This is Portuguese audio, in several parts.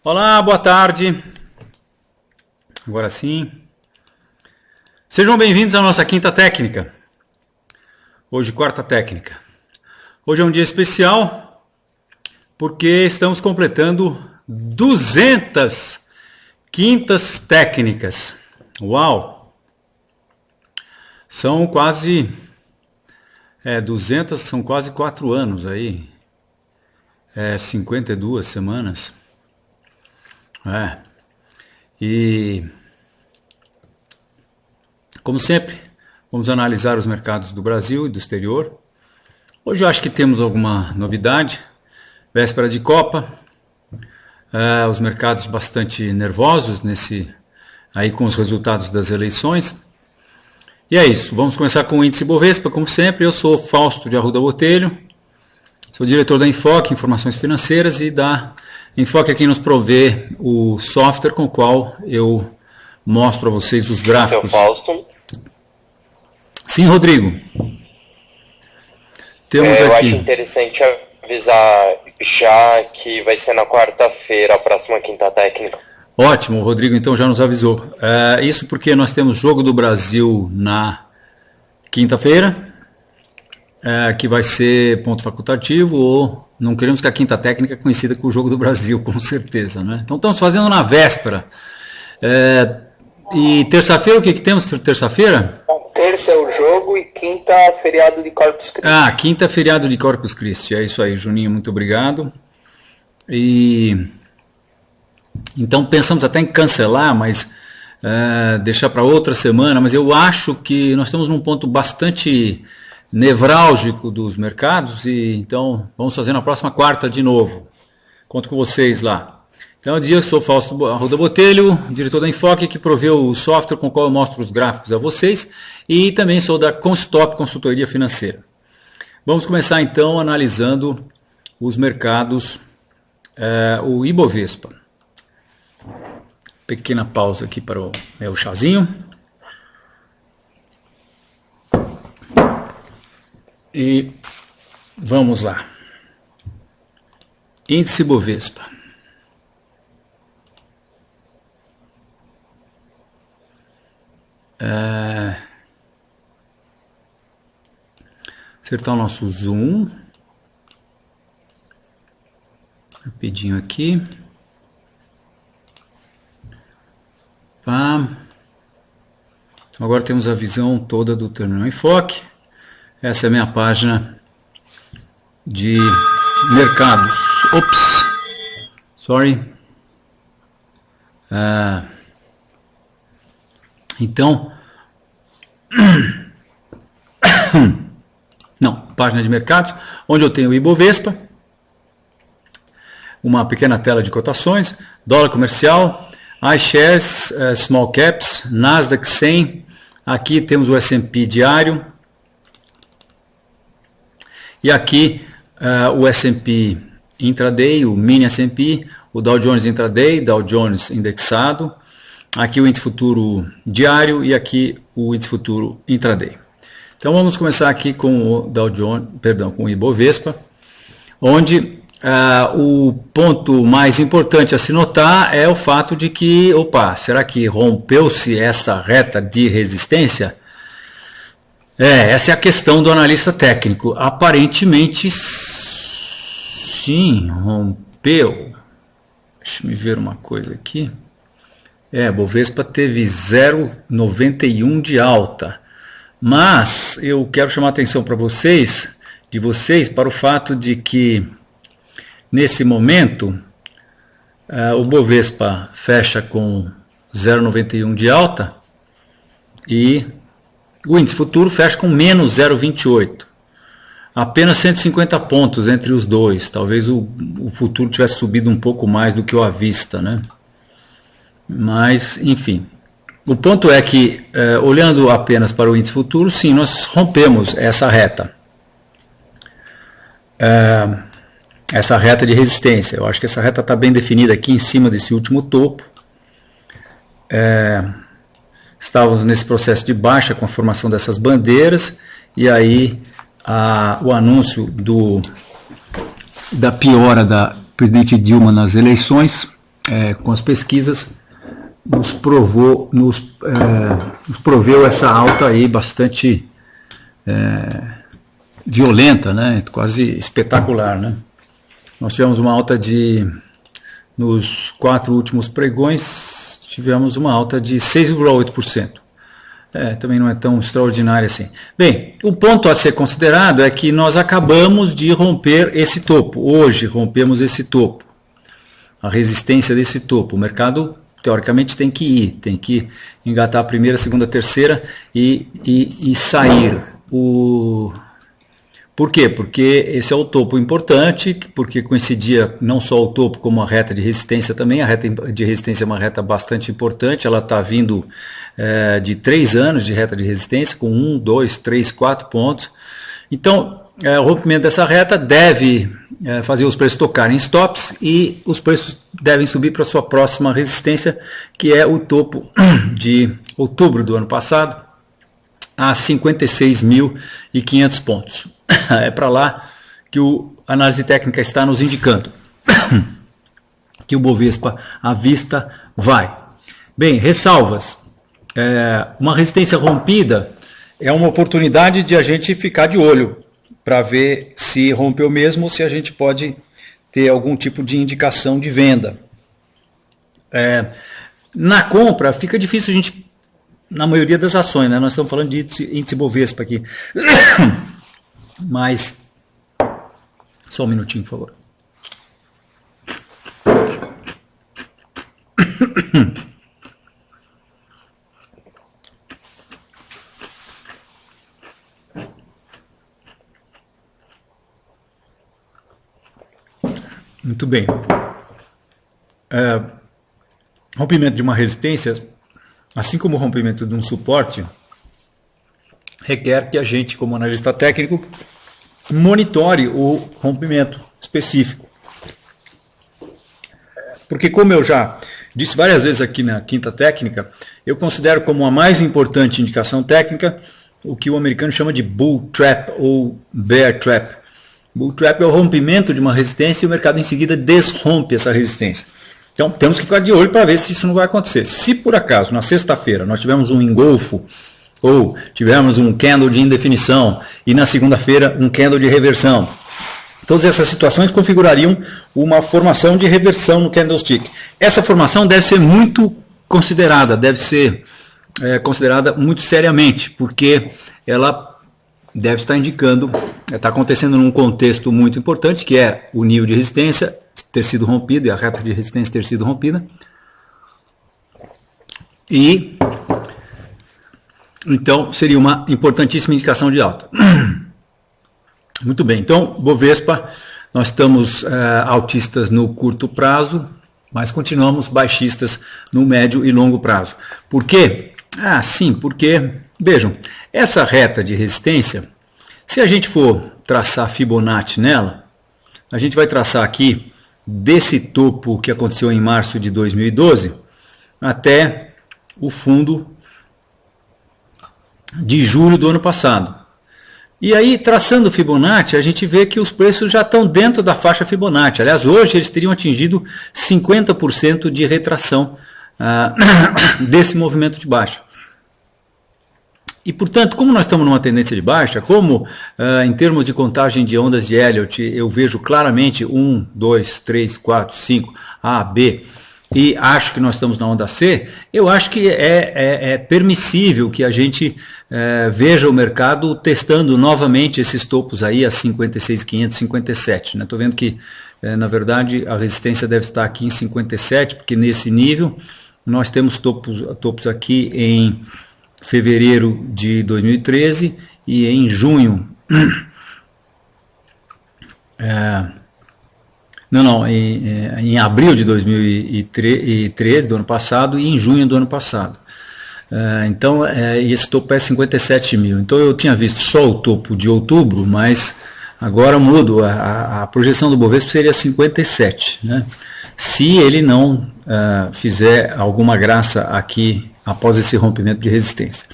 Olá, boa tarde. Agora sim. Sejam bem-vindos à nossa quinta técnica. Hoje, quarta técnica. Hoje é um dia especial porque estamos completando 200 quintas técnicas. Uau! São quase 200, são quase 4 anos aí. 52 semanas. E, como sempre, vamos analisar os mercados do Brasil e do exterior. Hoje eu acho que temos alguma novidade. Véspera de Copa, os mercados bastante nervosos aí com os resultados das eleições. E é isso, vamos começar com o índice Bovespa, como sempre. Eu sou Fausto de Arruda Botelho, sou diretor da Enfoque Informações Financeiras e da Enfoque aqui nos provê o software com o qual eu mostro a vocês os gráficos. Seu Fausto. Sim, Rodrigo. Temos eu aqui. acho interessante avisar já que vai ser na quarta-feira a próxima quinta técnica. Ótimo, o Rodrigo então já nos avisou. Isso porque nós temos Jogo do Brasil na quinta-feira. Que vai ser ponto facultativo, ou não queremos que a quinta técnica é conhecida como o Jogo do Brasil, com certeza, né? Então estamos fazendo na véspera. E terça-feira, o que temos terça-feira? Terça é o jogo e quinta feriado de Corpus Christi. Quinta feriado de Corpus Christi, é isso aí, Juninho, muito obrigado. Então pensamos até em cancelar, mas deixar para outra semana, mas eu acho que nós estamos num ponto bastante nevrálgico dos mercados, e então vamos fazer na próxima quarta de novo. Conto com vocês lá. Então, eu sou Fausto Arruda Botelho, diretor da Enfoque, que proveu o software com o qual eu mostro os gráficos a vocês, e também sou da Constop Consultoria Financeira. Vamos começar então analisando os mercados, o Ibovespa. Pequena pausa aqui para o meu chazinho. E vamos lá. Índice Bovespa. Acertar o nosso zoom. Rapidinho aqui. Agora temos a visão toda do terminal Enfoque. Essa é a minha página de mercados. Sorry. Então, página de mercados, onde eu tenho o Ibovespa, uma pequena tela de cotações, dólar comercial, iShares, Small Caps, Nasdaq 100, aqui temos o S&P diário, e aqui o S&P intraday, o mini S&P, o Dow Jones intraday, Dow Jones indexado, aqui o índice futuro diário e aqui o índice futuro intraday. Então vamos começar aqui com o com o Ibovespa, onde o ponto mais importante a se notar é o fato de que, será que rompeu-se essa reta de resistência? Essa é a questão do analista técnico. Aparentemente, sim, rompeu. Deixa eu ver uma coisa aqui. Bovespa teve 0,91 de alta. Mas eu quero chamar a atenção para vocês para o fato de que, nesse momento, o Bovespa fecha com 0,91 de alta e o índice futuro fecha com menos 0,28. Apenas 150 pontos entre os dois. Talvez o futuro tivesse subido um pouco mais do que o à vista, né? Mas, enfim. O ponto é que, olhando apenas para o índice futuro, sim, nós rompemos essa reta. Essa reta de resistência. Eu acho que essa reta está bem definida aqui em cima desse último topo. Estávamos nesse processo de baixa com a formação dessas bandeiras, e aí o anúncio da piora da presidente Dilma nas eleições com as pesquisas, nos proveu essa alta aí bastante violenta, né? Quase espetacular, né? Nós tivemos uma alta nos 4 últimos pregões, tivemos uma alta de 6,8%. Também não é tão extraordinário assim. Bem, o ponto a ser considerado é que nós acabamos de romper esse topo. Hoje rompemos esse topo, a resistência desse topo. O mercado, teoricamente, tem que engatar a primeira, segunda, terceira e sair. Por quê? Porque esse é o topo importante, porque coincidia não só o topo como a reta de resistência também. A reta de resistência é uma reta bastante importante, ela está vindo de 3 anos de reta de resistência, com 1, 2, 3, 4 pontos. Então, o rompimento dessa reta deve fazer os preços tocarem em stops e os preços devem subir para a sua próxima resistência, que é o topo de outubro do ano passado, a 56.500 pontos. É para lá que a análise técnica está nos indicando que o Bovespa à vista vai. Bem, ressalvas. Uma resistência rompida é uma oportunidade de a gente ficar de olho para ver se rompeu mesmo ou se a gente pode ter algum tipo de indicação de venda. Na compra fica difícil a gente, na maioria das ações, né? Nós estamos falando de índice Bovespa aqui. Mas, só um minutinho, por favor. Muito bem. Rompimento de uma resistência, assim como o rompimento de um suporte, requer que a gente, como analista técnico, monitore o rompimento específico. Porque, como eu já disse várias vezes aqui na Quinta Técnica, eu considero como a mais importante indicação técnica o que o americano chama de bull trap ou bear trap. Bull trap é o rompimento de uma resistência e o mercado em seguida desrompe essa resistência. Então temos que ficar de olho para ver se isso não vai acontecer. Se por acaso na sexta-feira nós tivemos um engolfo ou tivemos um candle de indefinição e na segunda-feira um candle de reversão, todas essas situações configurariam uma formação de reversão no candlestick. Essa formação deve ser muito considerada, deve ser considerada muito seriamente, porque ela deve estar indicando, está acontecendo num contexto muito importante, que é o nível de resistência ter sido rompido e a reta de resistência ter sido rompida. E então seria uma importantíssima indicação de alta. Muito bem, então Bovespa, nós estamos altistas no curto prazo, mas continuamos baixistas no médio e longo prazo. Por quê? Sim, porque, vejam, essa reta de resistência, se a gente for traçar Fibonacci nela, a gente vai traçar aqui desse topo que aconteceu em março de 2012 até o fundo de julho do ano passado. E aí, traçando o Fibonacci, a gente vê que os preços já estão dentro da faixa Fibonacci. Aliás, hoje eles teriam atingido 50% de retração desse movimento de baixa. E, portanto, como nós estamos numa tendência de baixa, como em termos de contagem de ondas de Elliott, eu vejo claramente 1, 2, 3, 4, 5, A, B, e acho que nós estamos na onda C, eu acho que é permissível que a gente veja o mercado testando novamente esses topos aí a 56.500, 57. Estou vendo que, na verdade, a resistência deve estar aqui em 57, porque nesse nível nós temos topos aqui em fevereiro de 2013 e em junho, em abril de 2013, do ano passado, e em junho do ano passado. Então, esse topo é 57 mil. Então, eu tinha visto só o topo de outubro, mas agora mudo. A projeção do Bovespa seria 57, né? Se ele não fizer alguma graça aqui após esse rompimento de resistência.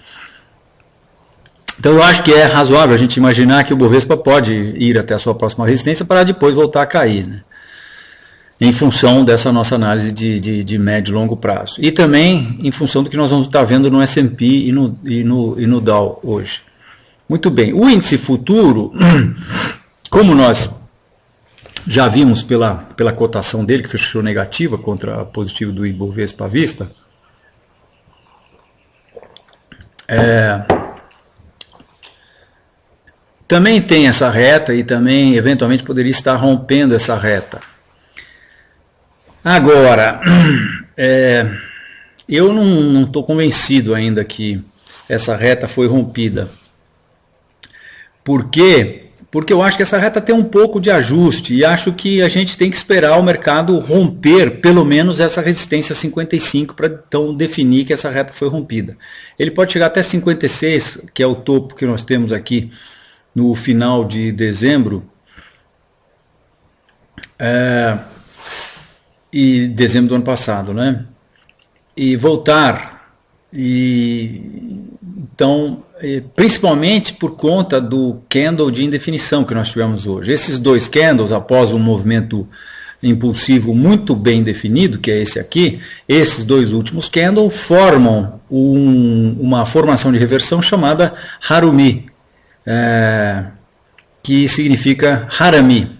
Então eu acho que é razoável a gente imaginar que o Bovespa pode ir até a sua próxima resistência para depois voltar a cair, né? em função dessa nossa análise de médio e longo prazo. E também em função do que nós vamos estar vendo no S&P e no Dow hoje. Muito bem, o índice futuro, como nós já vimos pela cotação dele, que fechou negativa contra a positiva do Ibovespa à vista, também tem essa reta e também eventualmente poderia estar rompendo essa reta. Agora, eu não estou convencido ainda que essa reta foi rompida. Por quê? Porque eu acho que essa reta tem um pouco de ajuste e acho que a gente tem que esperar o mercado romper pelo menos essa resistência 55 para então definir que essa reta foi rompida. Ele pode chegar até 56, que é o topo que nós temos aqui no final de dezembro, e dezembro do ano passado, né? E voltar, então, principalmente por conta do candle de indefinição que nós tivemos hoje. Esses dois candles, após um movimento impulsivo muito bem definido, que é esse aqui, esses dois últimos candles formam uma formação de reversão chamada Harumi, que significa Harami,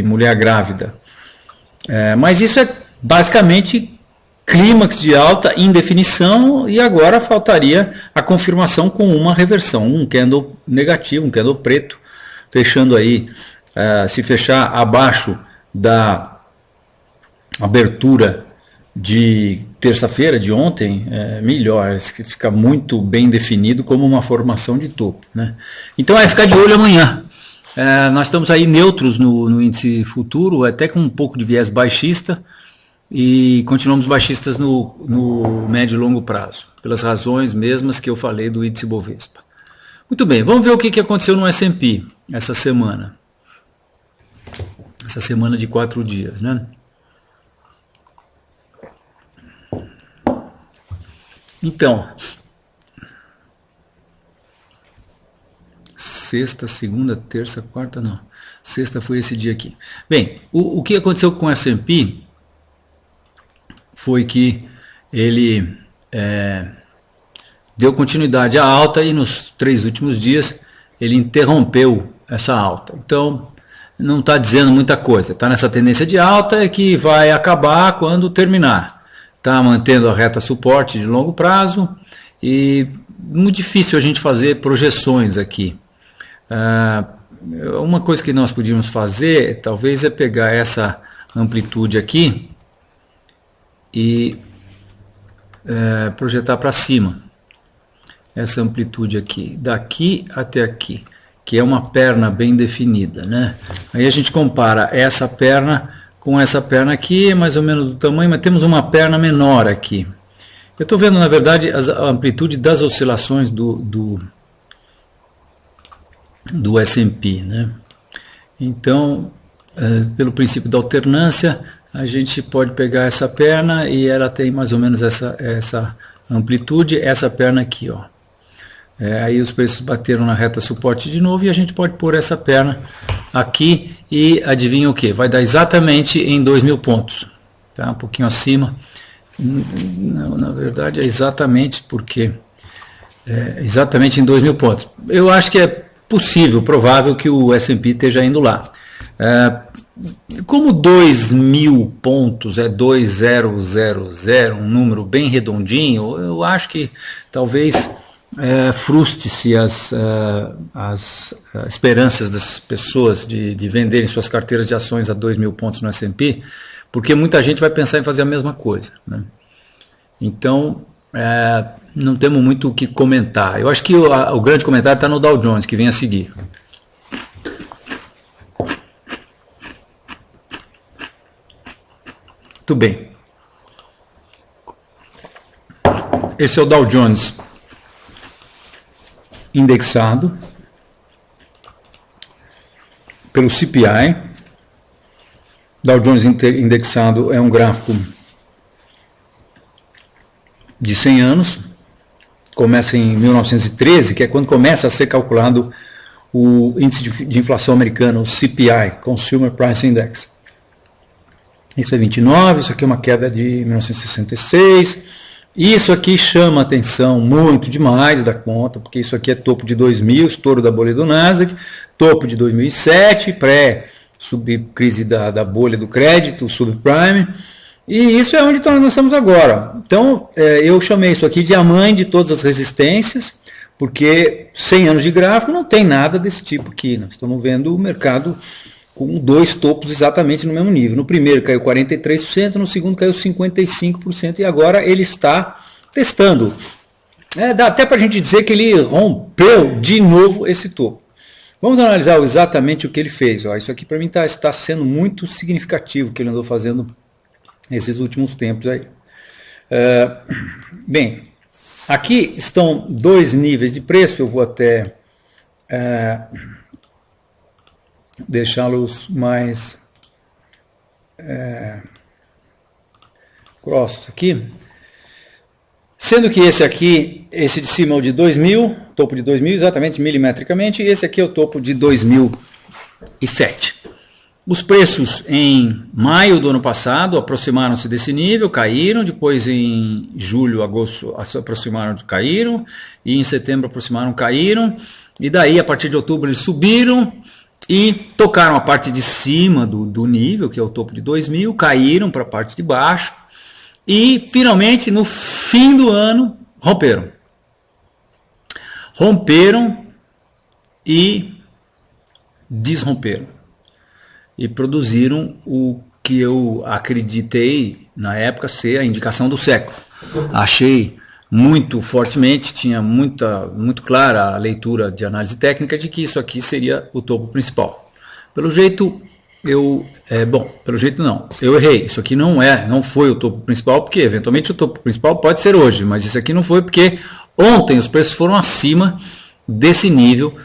mulher grávida. Mas isso é basicamente clímax de alta indefinição e agora faltaria a confirmação com uma reversão, um candle negativo, um candle preto, fechando aí, se fechar abaixo da abertura de terça-feira, de ontem, melhor, fica muito bem definido como uma formação de topo, né? Então é ficar de olho amanhã. Nós estamos aí neutros no índice futuro, até com um pouco de viés baixista, e continuamos baixistas no médio e longo prazo, pelas razões mesmas que eu falei do índice Bovespa. Muito bem, vamos ver o que aconteceu no S&P essa semana de 4 dias, né? Então, sexta, segunda, terça, quarta, não. Sexta foi esse dia aqui. Bem, o que aconteceu com o S&P foi que ele deu continuidade à alta e nos 3 últimos dias ele interrompeu essa alta. Então, não está dizendo muita coisa. Está nessa tendência de alta que vai acabar quando terminar. Está mantendo a reta suporte de longo prazo e muito difícil a gente fazer projeções aqui. Uma coisa que nós podíamos fazer talvez é pegar essa amplitude aqui e projetar para cima. Essa amplitude aqui, daqui até aqui, que é uma perna bem definida, né? Aí a gente compara essa perna com essa perna aqui, é mais ou menos do tamanho, mas temos uma perna menor aqui. Eu estou vendo, na verdade, a amplitude das oscilações do S&P, né? Então, pelo princípio da alternância, a gente pode pegar essa perna e ela tem mais ou menos essa amplitude, essa perna aqui, ó. Aí os preços bateram na reta suporte de novo e a gente pode pôr essa perna aqui e adivinha o que? Vai dar exatamente em 2.000 pontos, tá? Um pouquinho acima. Não, na verdade é exatamente porque exatamente em 2.000 pontos. Eu acho que é possível, provável que o S&P esteja indo lá. Como 2.000 pontos é 2.000, um número bem redondinho, eu acho que talvez frustre-se as esperanças das pessoas de venderem suas carteiras de ações a 2.000 pontos no S&P, porque muita gente vai pensar em fazer a mesma coisa, né? Então, não temos muito o que comentar. Eu acho que o grande comentário está no Dow Jones, que vem a seguir. Muito bem. Esse é o Dow Jones indexado pelo CPI. Dow Jones indexado é um gráfico de 100 anos, começa em 1913, que é quando começa a ser calculado o índice de inflação americano, o CPI, Consumer Price Index. Isso é 29, isso aqui é uma queda de 1966. Isso aqui chama atenção muito demais da conta, porque isso aqui é topo de 2000, estouro da bolha do Nasdaq, topo de 2007, pré-crise da bolha do crédito, subprime, e isso é onde nós estamos agora. Então, eu chamei isso aqui de a mãe de todas as resistências, porque 100 anos de gráfico não tem nada desse tipo aqui. Nós estamos vendo o mercado com dois topos exatamente no mesmo nível. No primeiro caiu 43%, no segundo caiu 55%, e agora ele está testando. Dá até para a gente dizer que ele rompeu de novo esse topo. Vamos analisar exatamente o que ele fez. Isso aqui para mim está sendo muito significativo o que ele andou fazendo nesses últimos tempos aí. Bem, aqui estão dois níveis de preço, eu vou até deixá-los mais grossos aqui. Sendo que esse aqui, esse de cima é o de 2000, topo de 2000 exatamente milimetricamente, e esse aqui é o topo de 2007. Os preços em maio do ano passado aproximaram-se desse nível, caíram, depois em julho, agosto aproximaram, caíram, e em setembro aproximaram, caíram, e daí a partir de outubro eles subiram e tocaram a parte de cima do nível, que é o topo de 2000, caíram para a parte de baixo, e finalmente no fim do ano romperam. Romperam e desromperam. E produziram o que eu acreditei na época ser a indicação do século. Achei muito fortemente, tinha muito clara a leitura de análise técnica de que isso aqui seria o topo principal. Pelo jeito, eu errei. Isso aqui não foi o topo principal, porque eventualmente o topo principal pode ser hoje, mas isso aqui não foi porque ontem os preços foram acima desse nível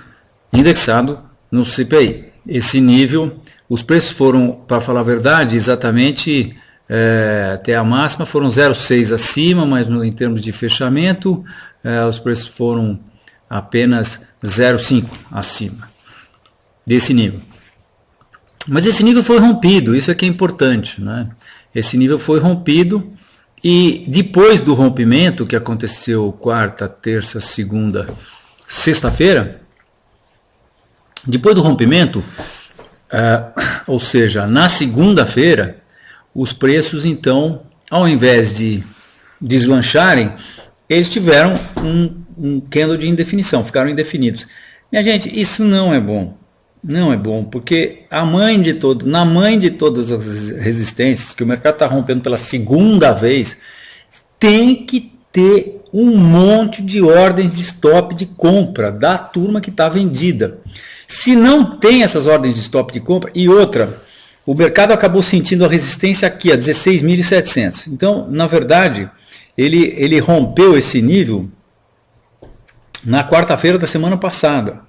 indexado no CPI. Esse nível, os preços foram, para falar a verdade, exatamente até a máxima foram 0,6 acima, mas em termos de fechamento, os preços foram apenas 0,5 acima desse nível. Mas esse nível foi rompido, isso é que é importante, né? Esse nível foi rompido e depois do rompimento, que aconteceu quarta, terça, segunda, sexta-feira, depois do rompimento, ou seja, na segunda-feira, os preços então, ao invés de deslancharem, eles tiveram um candle de indefinição, ficaram indefinidos. Minha gente, isso não é bom. Não é bom, porque na mãe de todas as resistências, que o mercado está rompendo pela segunda vez, tem que ter um monte de ordens de stop de compra da turma que está vendida. Se não tem essas ordens de stop de compra, e outra, o mercado acabou sentindo a resistência aqui, a 16.700. Então, na verdade, ele rompeu esse nível na quarta-feira da semana passada,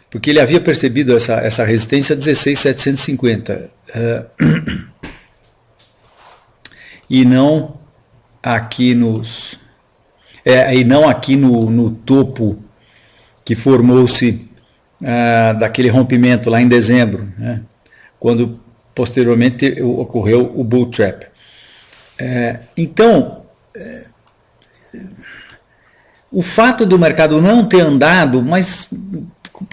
porque ele havia percebido essa resistência a 16.750. E não aqui no topo que formou-se daquele rompimento lá em dezembro, né, quando posteriormente ocorreu o bull trap. Então, o fato do mercado não ter andado, mas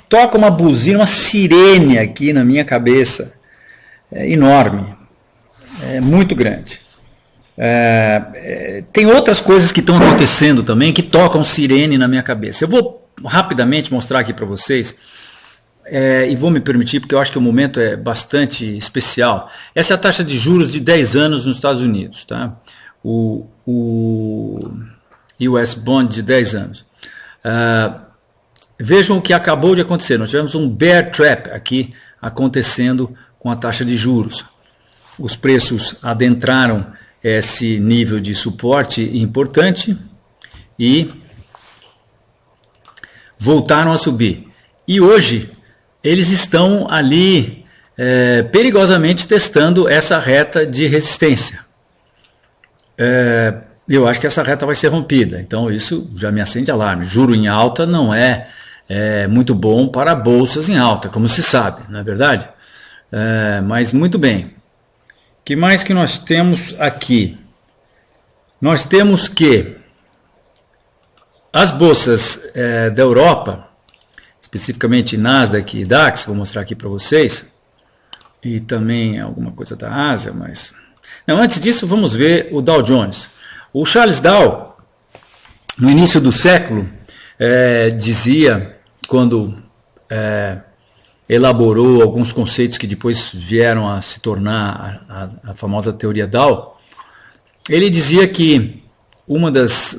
toca uma buzina, uma sirene aqui na minha cabeça, enorme, muito grande. Tem outras coisas que estão acontecendo também que tocam sirene na minha cabeça. Eu vou rapidamente mostrar aqui para vocês, e vou me permitir, porque eu acho que o momento é bastante especial. Essa é a taxa de juros de 10 anos nos Estados Unidos, tá? O US Bond de 10 anos. Vejam o que acabou de acontecer. Nós tivemos um bear trap aqui acontecendo com a taxa de juros. Os preços adentraram esse nível de suporte importante e voltaram a subir. E hoje eles estão ali perigosamente testando essa reta de resistência. Eu acho que essa reta vai ser rompida, então isso já me acende alarme. Juro em alta não é muito bom para bolsas em alta, como se sabe, não é verdade? Mas muito bem. que mais que nós temos aqui? Nós temos que as bolsas da Europa, especificamente Nasdaq e DAX, vou mostrar aqui para vocês, e também alguma coisa da Ásia, mas... Não, antes disso, vamos ver o Dow Jones. O Charles Dow, no início do século, dizia, quando elaborou alguns conceitos que depois vieram a se tornar a famosa teoria Dow, ele dizia que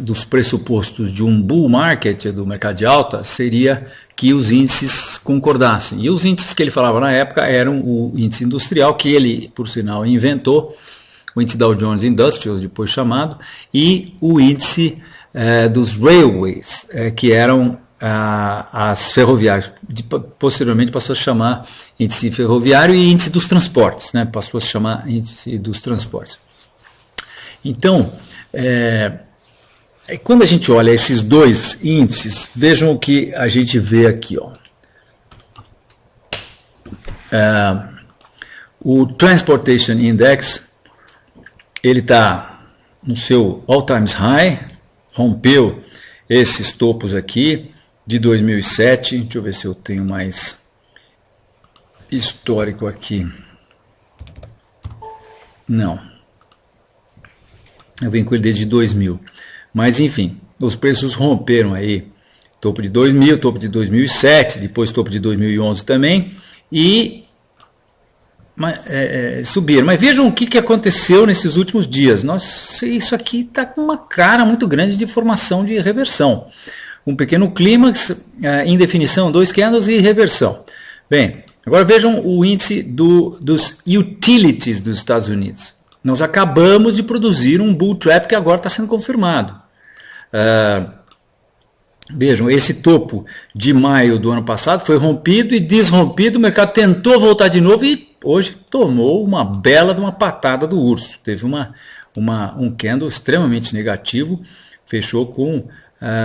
dos pressupostos de um bull market, do mercado de alta, seria que os índices concordassem. E os índices que ele falava na época eram o índice industrial, que ele, por sinal, inventou, o índice Dow Jones Industrial, depois chamado, e o índice dos railways, que eram as ferroviárias. Posteriormente passou a chamar índice ferroviário e índice dos transportes, né? Passou a se chamar índice dos transportes. Então, quando a gente olha esses dois índices, vejam o que a gente vê aqui, ó. O Transportation Index, ele está no seu all-time high, rompeu esses topos aqui de 2007. Deixa eu ver se eu tenho mais histórico aqui. Não. Eu venho com ele desde 2000. Mas enfim, os preços romperam aí. Topo de 2000, topo de 2007, depois topo de 2011 também. E subiram. Mas vejam o que aconteceu nesses últimos dias. Isso aqui está com uma cara muito grande de formação de reversão. Um pequeno clímax, indefinição, 2 candles e reversão. Bem, agora vejam o índice dos utilities dos Estados Unidos. Nós acabamos de produzir um bull trap que agora está sendo confirmado. Vejam, esse topo de maio do ano passado foi rompido e desrompido, o mercado tentou voltar de novo e hoje tomou uma bela de uma patada do urso. Teve um candle extremamente negativo, fechou com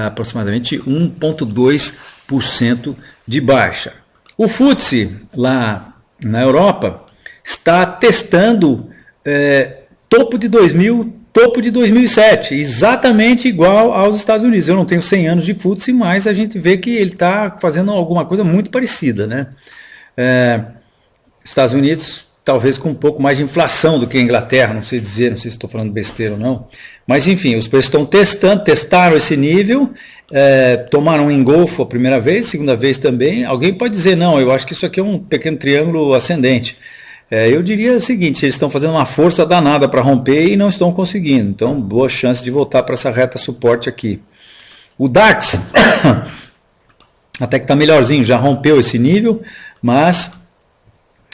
aproximadamente 1,2% de baixa. O FTSE lá na Europa está testando topo de 2000, topo de 2007, exatamente igual aos Estados Unidos. Eu não tenho 100 anos de FTSE, mas a gente vê que ele está fazendo alguma coisa muito parecida, né? Estados Unidos talvez com um pouco mais de inflação do que a Inglaterra, não sei dizer, não sei se estou falando besteira ou não, mas enfim, os preços estão testaram esse nível, tomaram um engolfo a primeira vez, segunda vez também. Alguém pode dizer, não, eu acho que isso aqui é um pequeno triângulo ascendente. Eu diria o seguinte, eles estão fazendo uma força danada para romper e não estão conseguindo, então boa chance de voltar para essa reta suporte aqui. O DAX até que está melhorzinho, já rompeu esse nível, mas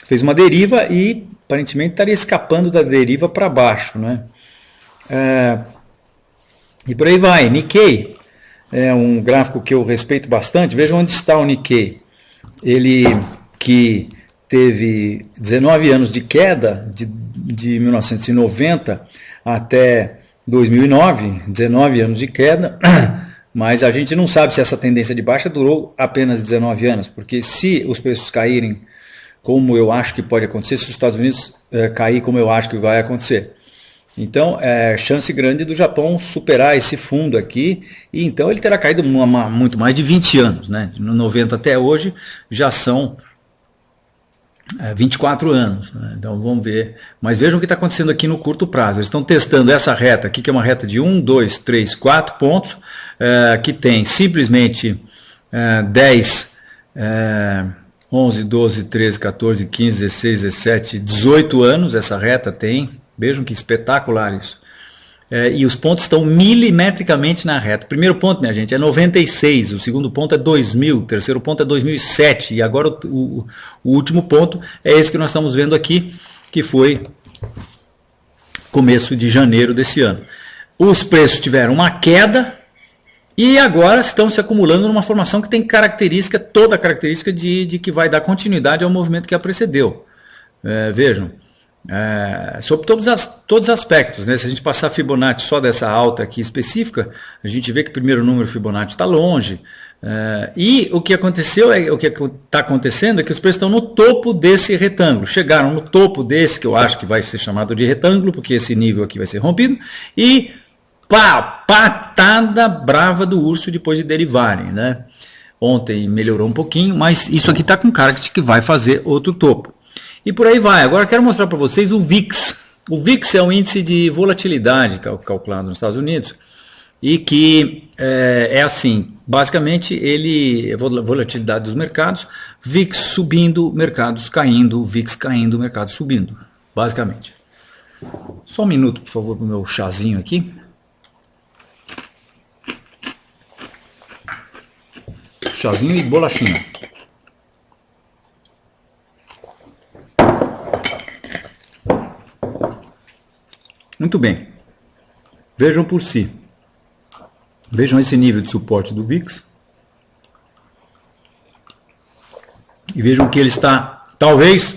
fez uma deriva e aparentemente estaria escapando da deriva para baixo, né? E por aí vai. Nikkei é um gráfico que eu respeito bastante. Vejam onde está o Nikkei. Ele que teve 19 anos de queda, de 1990 até 2009, 19 anos de queda, mas a gente não sabe se essa tendência de baixa durou apenas 19 anos, porque se os preços caírem como eu acho que pode acontecer, se os Estados Unidos cair como eu acho que vai acontecer. Então, chance grande do Japão superar esse fundo aqui, e então ele terá caído muito mais de 20 anos, né? De 90 até hoje já são 24 anos, né? Então vamos ver. Mas vejam o que está acontecendo aqui no curto prazo. Eles estão testando essa reta aqui, que é uma reta de 1, 2, 3, 4 pontos, que tem simplesmente 10, 11, 12, 13, 14, 15, 16, 17, 18 anos essa reta tem. Vejam que espetacular isso. E os pontos estão milimetricamente na reta. O primeiro ponto, minha gente, é 96, o segundo ponto é 2000, o terceiro ponto é 2007, e agora o último ponto é esse que nós estamos vendo aqui, que foi começo de janeiro desse ano. Os preços tiveram uma queda e agora estão se acumulando numa formação que tem toda a característica de que vai dar continuidade ao movimento que a precedeu. Vejam. Sobre todos os aspectos, né? Se a gente passar Fibonacci só dessa alta aqui específica, a gente vê que o primeiro número Fibonacci está longe, E o que aconteceu, o que está acontecendo é que os preços estão no topo desse retângulo. Chegaram no topo desse, que eu acho que vai ser chamado de retângulo, porque esse nível aqui vai ser rompido, e patada brava do urso depois de derivarem, né? Ontem melhorou um pouquinho, mas isso aqui está com cara de que vai fazer outro topo. E por aí vai. Agora eu quero mostrar para vocês o VIX. O VIX é um índice de volatilidade calculado nos Estados Unidos e que é assim, basicamente ele é volatilidade dos mercados, VIX subindo, mercados caindo, VIX caindo, mercados subindo, basicamente. Só um minuto, por favor, para o meu chazinho aqui. Chazinho e bolachinha. Muito bem. Vejam por si. Vejam esse nível de suporte do VIX. E vejam que ele está, talvez,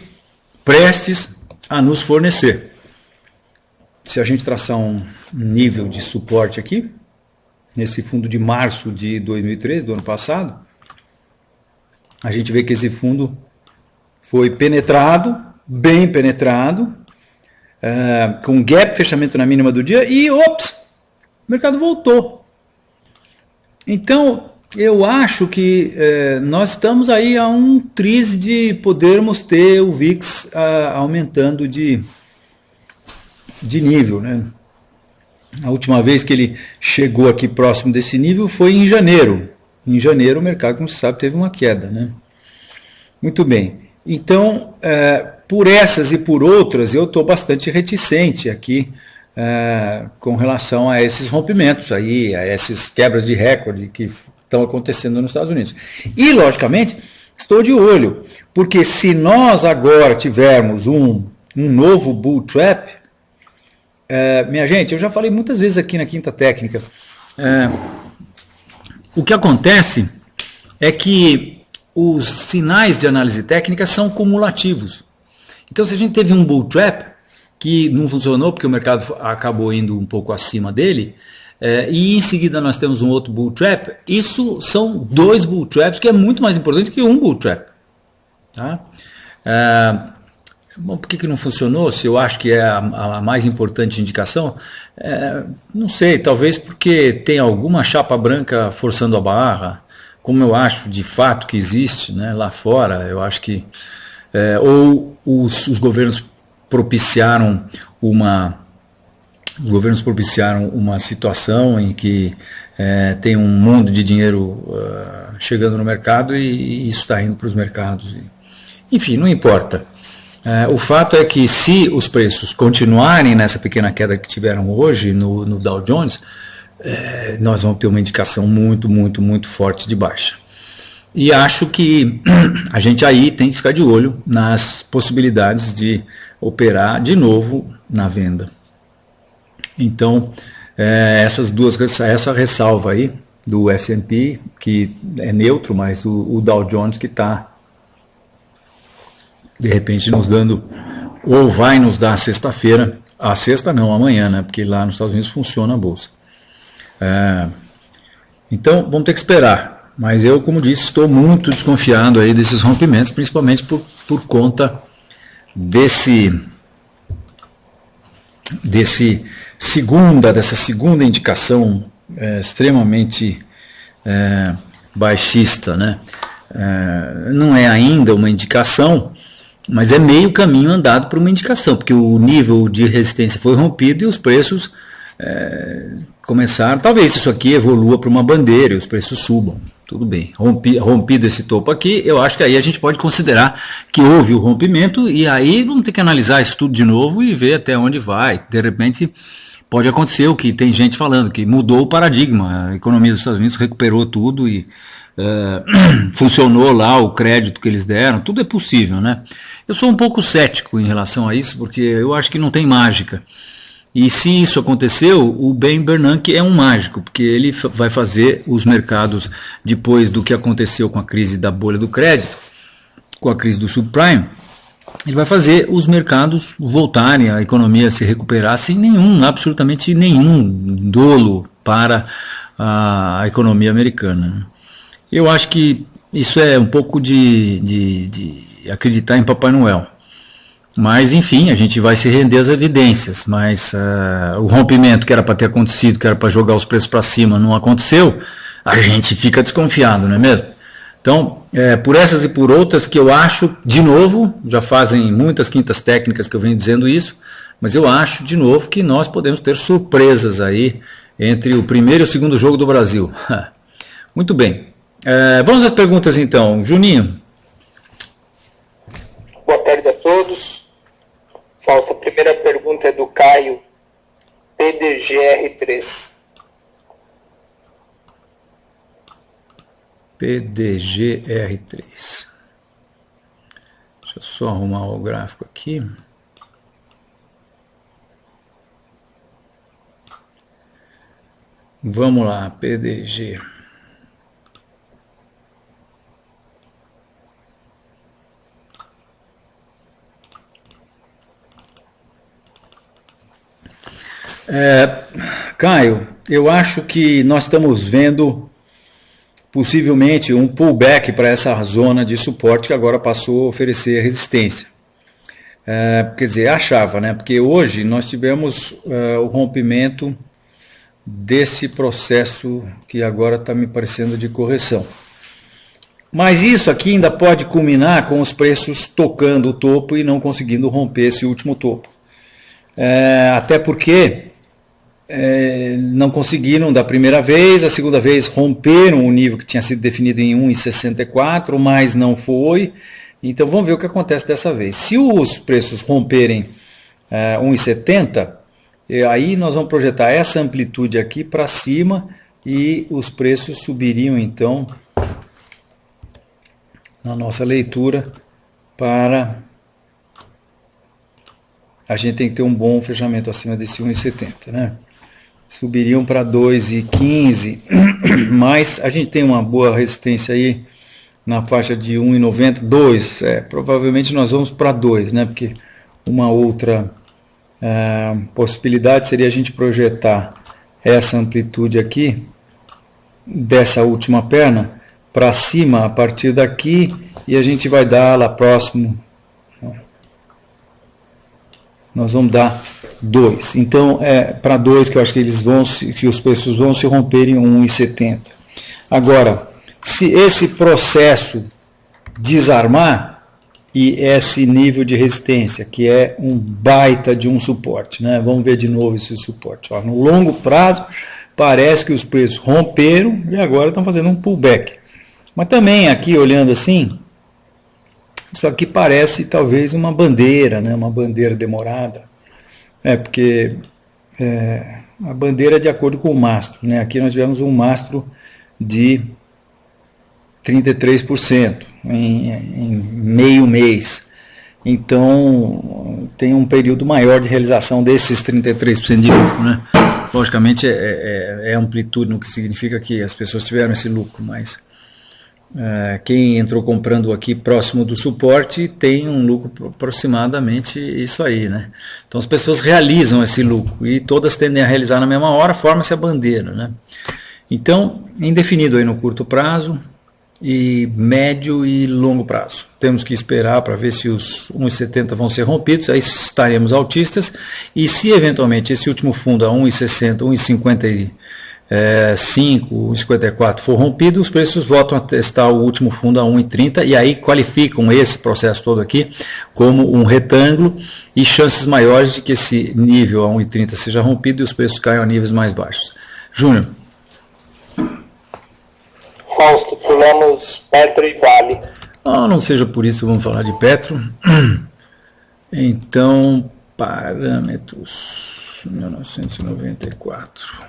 prestes a nos fornecer. Se a gente traçar um nível de suporte aqui, nesse fundo de março de 2013, do ano passado, a gente vê que esse fundo foi penetrado, bem penetrado, com gap, fechamento na mínima do dia, e ops, o mercado voltou. Então, eu acho que nós estamos aí a um triz de podermos ter o VIX aumentando de nível, né? A última vez que ele chegou aqui próximo desse nível foi em janeiro. Em janeiro o mercado, como você sabe, teve uma queda, né? Muito bem. Então, por essas e por outras, eu estou bastante reticente aqui com relação a esses rompimentos, aí, a essas quebras de recorde que estão acontecendo nos Estados Unidos. E, logicamente, estou de olho, porque se nós agora tivermos um novo bull trap, minha gente, eu já falei muitas vezes aqui na Quinta Técnica, o que acontece é que os sinais de análise técnica são cumulativos. Então, se a gente teve um bull trap que não funcionou porque o mercado acabou indo um pouco acima dele, e em seguida nós temos um outro bull trap, isso são dois bull traps, que é muito mais importante que um bull trap. Tá? Bom, por que não funcionou? Se eu acho que é a mais importante indicação, não sei, talvez porque tem alguma chapa branca forçando a barra, como eu acho de fato que existe, né, lá fora. Eu acho que ou os governos propiciaram uma situação em que tem um mundo de dinheiro chegando no mercado e isso está indo para os mercados. Enfim, não importa. O fato é que se os preços continuarem nessa pequena queda que tiveram hoje no Dow Jones, nós vamos ter uma indicação muito, muito, muito forte de baixa. E acho que a gente aí tem que ficar de olho nas possibilidades de operar de novo na venda. Então, essa ressalva aí do S&P, que é neutro, mas o Dow Jones que está de repente nos dando, ou vai nos dar sexta-feira, a sexta não, amanhã, né? Porque lá nos Estados Unidos funciona a bolsa. Então vamos ter que esperar, mas eu, como disse, estou muito desconfiado aí desses rompimentos, principalmente por conta dessa segunda indicação extremamente baixista, né? Não é ainda uma indicação, mas é meio caminho andado para uma indicação, porque o nível de resistência foi rompido e os preços começaram. Talvez isso aqui evolua para uma bandeira e os preços subam. Tudo bem. Rompido esse topo aqui, eu acho que aí a gente pode considerar que houve o rompimento e aí vamos ter que analisar isso tudo de novo e ver até onde vai. De repente pode acontecer o que tem gente falando, que mudou o paradigma. A economia dos Estados Unidos recuperou tudo e funcionou lá o crédito que eles deram, tudo é possível, né? Eu sou um pouco cético em relação a isso, porque eu acho que não tem mágica. E se isso aconteceu, o Ben Bernanke é um mágico, porque ele vai fazer os mercados, depois do que aconteceu com a crise da bolha do crédito, com a crise do subprime, ele vai fazer os mercados voltarem, a economia se recuperar sem absolutamente nenhum dolo para a economia americana. Eu acho que isso é um pouco de acreditar em Papai Noel. Mas, enfim, a gente vai se render às evidências. Mas o rompimento que era para ter acontecido, que era para jogar os preços para cima, não aconteceu, a gente fica desconfiado, não é mesmo? Então, por essas e por outras que eu acho, de novo, já fazem muitas quintas técnicas que eu venho dizendo isso, mas eu acho, de novo, que nós podemos ter surpresas aí entre o primeiro e o segundo jogo do Brasil. Muito bem. Vamos às perguntas então. Juninho. Boa tarde a todos. Fausto, a primeira pergunta é do Caio, PDGR3. PDGR3. Deixa eu só arrumar o gráfico aqui. Vamos lá, PDG. Caio, eu acho que nós estamos vendo possivelmente um pullback para essa zona de suporte que agora passou a oferecer resistência. Quer dizer, achava, né? Porque hoje nós tivemos o rompimento desse processo que agora está me parecendo de correção. Mas isso aqui ainda pode culminar com os preços tocando o topo e não conseguindo romper esse último topo. Até porque não conseguiram da primeira vez, a segunda vez romperam o nível que tinha sido definido em 1,64, mas não foi. Então vamos ver o que acontece dessa vez. Se os preços romperem 1,70, aí nós vamos projetar essa amplitude aqui para cima e os preços subiriam então na nossa leitura para... A gente tem que ter um bom fechamento acima desse 1,70, né? Subiriam para 2,15, mas a gente tem uma boa resistência aí na faixa de 1,90, 2, provavelmente nós vamos para 2, né? Porque uma outra possibilidade seria a gente projetar essa amplitude aqui, dessa última perna, para cima a partir daqui, e a gente vai dar lá próximo, nós vamos dar 2. Então, para 2 que eu acho que que os preços vão se romperem em 1,70. Agora, se esse processo desarmar e esse nível de resistência, que é um baita de um suporte, né? Vamos ver de novo esse suporte. Ó, no longo prazo, parece que os preços romperam e agora estão fazendo um pullback. Mas também aqui, olhando assim, isso aqui parece talvez uma bandeira, né? Uma bandeira demorada. Porque a bandeira é de acordo com o mastro, né? Aqui nós tivemos um mastro de 33% em meio mês. Então, tem um período maior de realização desses 33% de lucro, né? Logicamente, é amplitude, o que significa que as pessoas tiveram esse lucro, mas quem entrou comprando aqui próximo do suporte tem um lucro aproximadamente isso aí, né? Então as pessoas realizam esse lucro e todas tendem a realizar na mesma hora, forma-se a bandeira, né? Então, indefinido aí no curto prazo e médio e longo prazo. Temos que esperar para ver se os 1,70 vão ser rompidos, aí estaremos altistas, e se eventualmente esse último fundo a 1,60, 1,50 1,54 for rompido, os preços voltam a testar o último fundo a 1,30 e aí qualificam esse processo todo aqui como um retângulo e chances maiores de que esse nível a 1,30 seja rompido e os preços caiam a níveis mais baixos. Júnior. Fausto, pulamos Petro e Vale. Não seja por isso que vamos falar de Petro. Então, parâmetros 1994.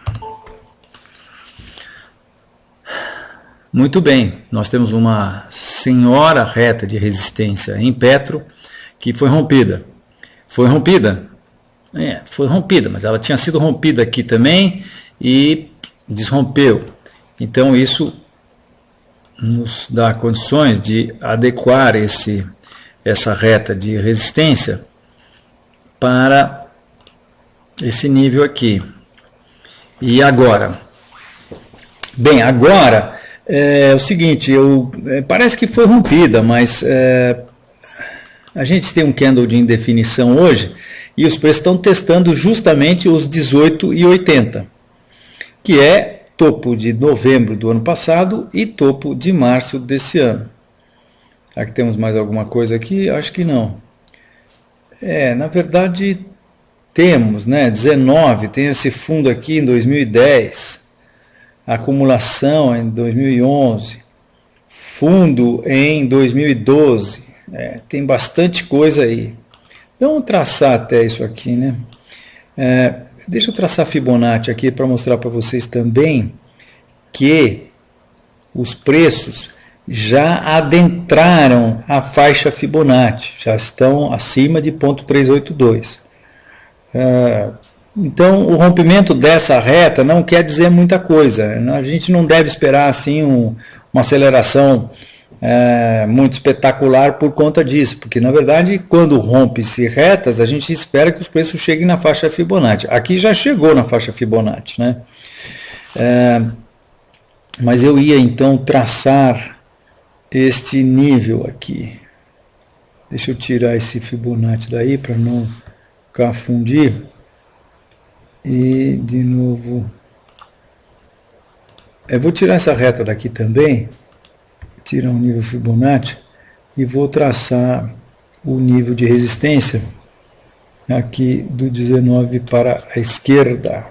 Muito bem, nós temos uma senhora reta de resistência em Petro que foi rompida. Foi rompida? Foi rompida, mas ela tinha sido rompida aqui também e desrompeu. Então isso nos dá condições de adequar essa reta de resistência para esse nível aqui. E agora? Bem, agora É o seguinte, parece que foi rompida, mas a gente tem um candle de indefinição hoje e os preços estão testando justamente os 18,80, que é topo de novembro do ano passado e topo de março desse ano. Será que temos mais alguma coisa aqui? Acho que não. Na verdade temos, né? 19, tem esse fundo aqui em 2010, acumulação em 2011, fundo em 2012, tem bastante coisa aí. Então, vamos traçar até isso aqui, né? Deixa eu traçar Fibonacci aqui para mostrar para vocês também que os preços já adentraram a faixa Fibonacci, já estão acima de 0,382. Então, o rompimento dessa reta não quer dizer muita coisa. A gente não deve esperar assim uma aceleração muito espetacular por conta disso, porque na verdade quando rompe-se retas a gente espera que os preços cheguem na faixa Fibonacci. Aqui já chegou na faixa Fibonacci, né? Mas eu ia então traçar este nível aqui. Deixa eu tirar esse Fibonacci daí para não confundir. E de novo, eu vou tirar essa reta daqui também, tirar o nível Fibonacci e vou traçar o nível de resistência aqui do 19 para a esquerda.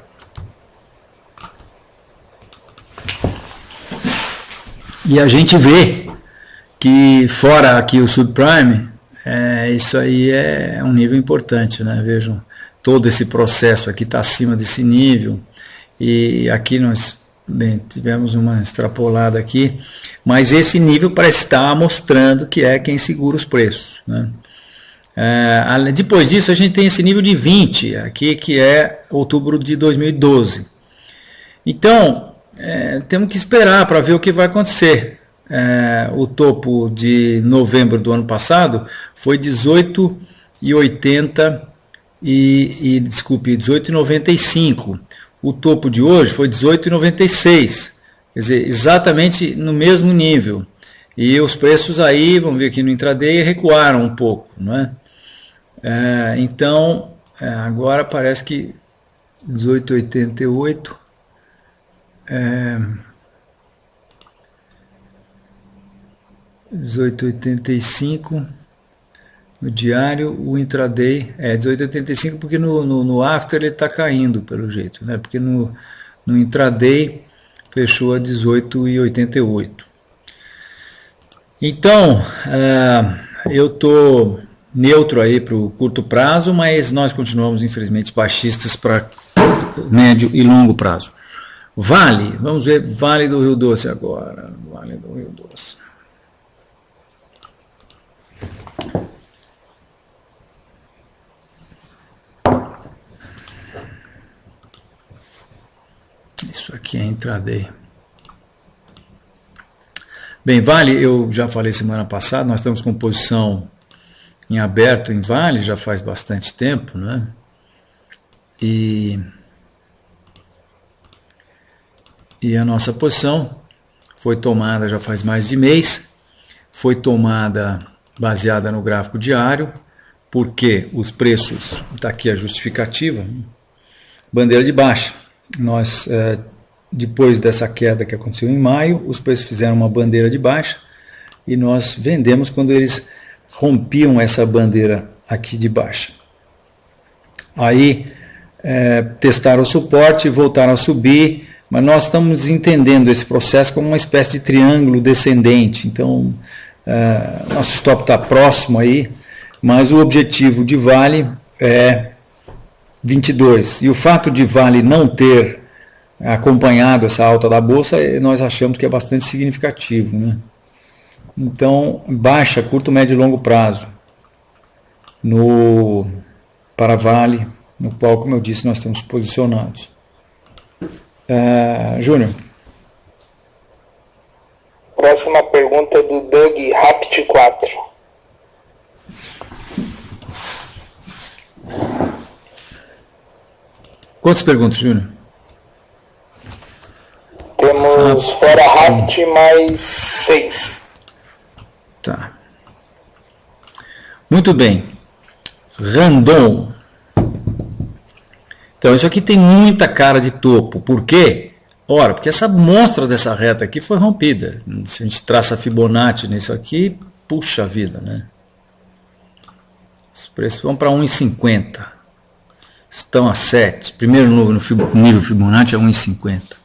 E a gente vê que fora aqui o subprime, isso aí é um nível importante, né? Vejam, todo esse processo aqui está acima desse nível, e aqui nós tivemos uma extrapolada aqui, mas esse nível parece estar mostrando que é quem segura os preços, né? Depois disso a gente tem esse nível de 20 aqui, que é outubro de 2012. Então temos que esperar para ver o que vai acontecer. O topo de novembro do ano passado foi 18,80 desculpe, 18,95. O topo de hoje foi 18,96. Quer dizer, exatamente no mesmo nível. E os preços aí, vamos ver aqui no intraday, recuaram um pouco, não é? Então, agora parece que 18,88 18,85 no diário, o intraday 18,85 porque no after ele está caindo pelo jeito, né? Porque no intraday fechou a 18,88. Então, eu estou neutro aí para o curto prazo, mas nós continuamos infelizmente baixistas para médio e longo prazo. Vale, vamos ver Vale do Rio Doce agora. Vale do Rio Doce. Isso aqui é intraday. Bem, Vale, eu já falei semana passada, nós estamos com posição em aberto em Vale, já faz bastante tempo, né? E a nossa posição foi tomada já faz mais de mês, foi tomada baseada no gráfico diário, porque os preços, está aqui a justificativa, bandeira de baixa. Nós, depois dessa queda que aconteceu em maio, os preços fizeram uma bandeira de baixa e nós vendemos quando eles rompiam essa bandeira aqui de baixa. Aí testaram o suporte, voltaram a subir, mas nós estamos entendendo esse processo como uma espécie de triângulo descendente. Então, nosso stop está próximo aí, mas o objetivo de Vale é 22. E o fato de Vale não ter acompanhado essa alta da bolsa, nós achamos que é bastante significativo, né? Então, baixa, curto, médio e longo prazo para Vale, no qual, como eu disse, nós estamos posicionados. Júnior. Próxima pergunta é do Doug Rapt 4. Quantas perguntas, Júnior? Temos Temos fora Rapt mais 6. Tá. Muito bem. Randon. Então, isso aqui tem muita cara de topo. Por quê? Ora, porque essa monstra dessa reta aqui foi rompida. Se a gente traça Fibonacci nisso aqui, puxa vida, né? Os preços vão para 1,50. Estão a 7. Primeiro nível Fibonacci é 1,50.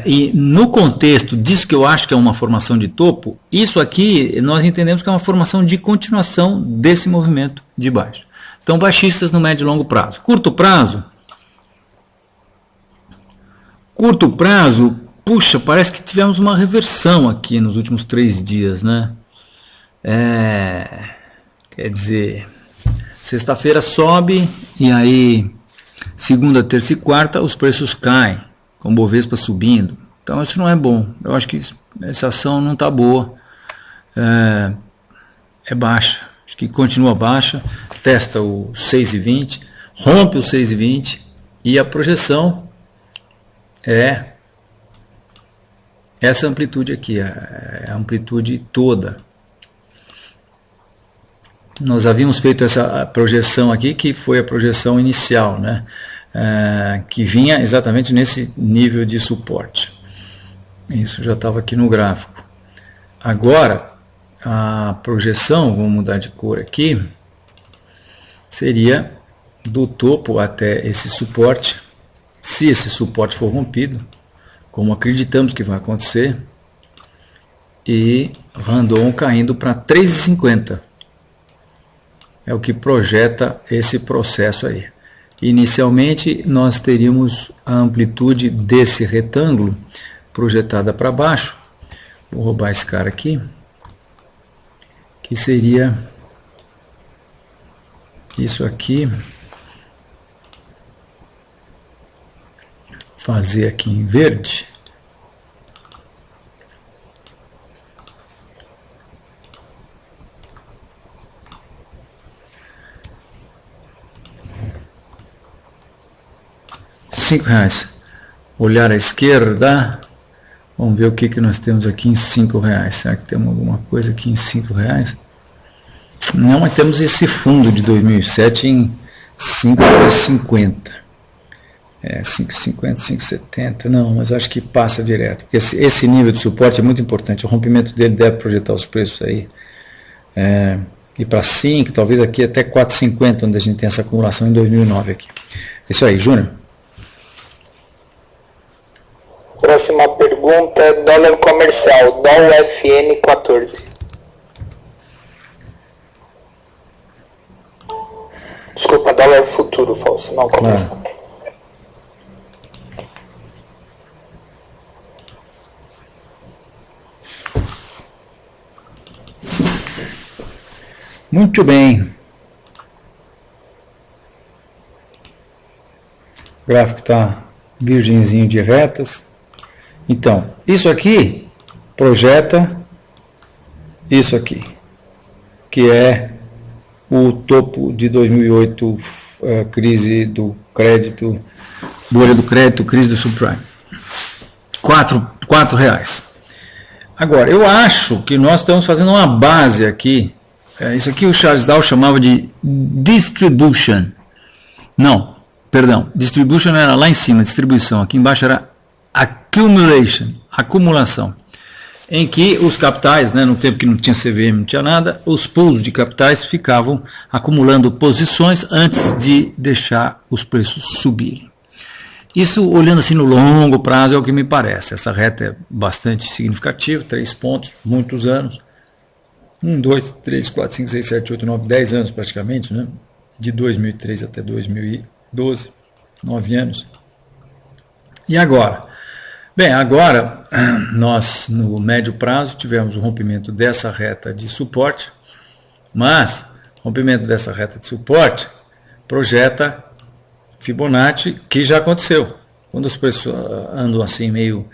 E no contexto disso que eu acho que é uma formação de topo, isso aqui nós entendemos que é uma formação de continuação desse movimento de baixo. Então, baixistas no médio e longo prazo. Curto prazo, puxa, parece que tivemos uma reversão aqui nos últimos 3 dias, né? Quer dizer, sexta-feira sobe e aí segunda, terça e quarta os preços caem, com o Bovespa subindo. Então isso não é bom. Eu acho que essa ação não está boa. É baixa. Acho que continua baixa. Testa o 6,20, rompe o 6,20 e a projeção é essa amplitude aqui, a amplitude toda. Nós havíamos feito essa projeção aqui, que foi a projeção inicial, né? Que vinha exatamente nesse nível de suporte. Isso já estava aqui no gráfico. Agora, a projeção, vamos mudar de cor aqui, seria do topo até esse suporte. Se esse suporte for rompido, como acreditamos que vai acontecer, e Randon caindo para 3,50. É o que projeta esse processo aí. Inicialmente, nós teríamos a amplitude desse retângulo projetada para baixo. Vou roubar esse cara aqui, que seria isso aqui. Fazer aqui em verde. R$5. Olhar à esquerda. Vamos ver o que nós temos aqui em R$5. Será que temos alguma coisa aqui em R$5? Não, mas temos esse fundo de 2007 em 5,50. 5,50, 5,70. Não, mas acho que passa direto. Porque esse nível de suporte é muito importante. O rompimento dele deve projetar os preços aí. E para 5, talvez aqui até 4,50, onde a gente tem essa acumulação em 2009 aqui. Isso aí, Júnior. Próxima pergunta é dólar comercial, dólar FN 14. Desculpa, dólar futuro, falso, não comercial. Muito bem. O gráfico está virgenzinho de retas. Então, isso aqui projeta isso aqui, que é o topo de 2008, crise do crédito, bolha do crédito, crise do subprime. R$4. Agora, eu acho que nós estamos fazendo uma base aqui. Isso aqui o Charles Dow chamava de distribution. Não, perdão, distribution era lá em cima, distribuição. Aqui embaixo era accumulation, acumulação. Em que os capitais, né, no tempo que não tinha CVM, não tinha nada, os pools de capitais ficavam acumulando posições antes de deixar os preços subirem. Isso, olhando assim no longo prazo, é o que me parece. Essa reta é bastante significativa, 3 pontos, muitos anos. 1, 2, 3, 4, 5, 6, 7, 8, 9, 10 anos praticamente, né? De 2003 até 2012, 9 anos. E agora? Bem, agora nós no médio prazo tivemos o rompimento dessa reta de suporte, mas o rompimento dessa reta de suporte projeta Fibonacci, que já aconteceu. Quando as pessoas andam assim meio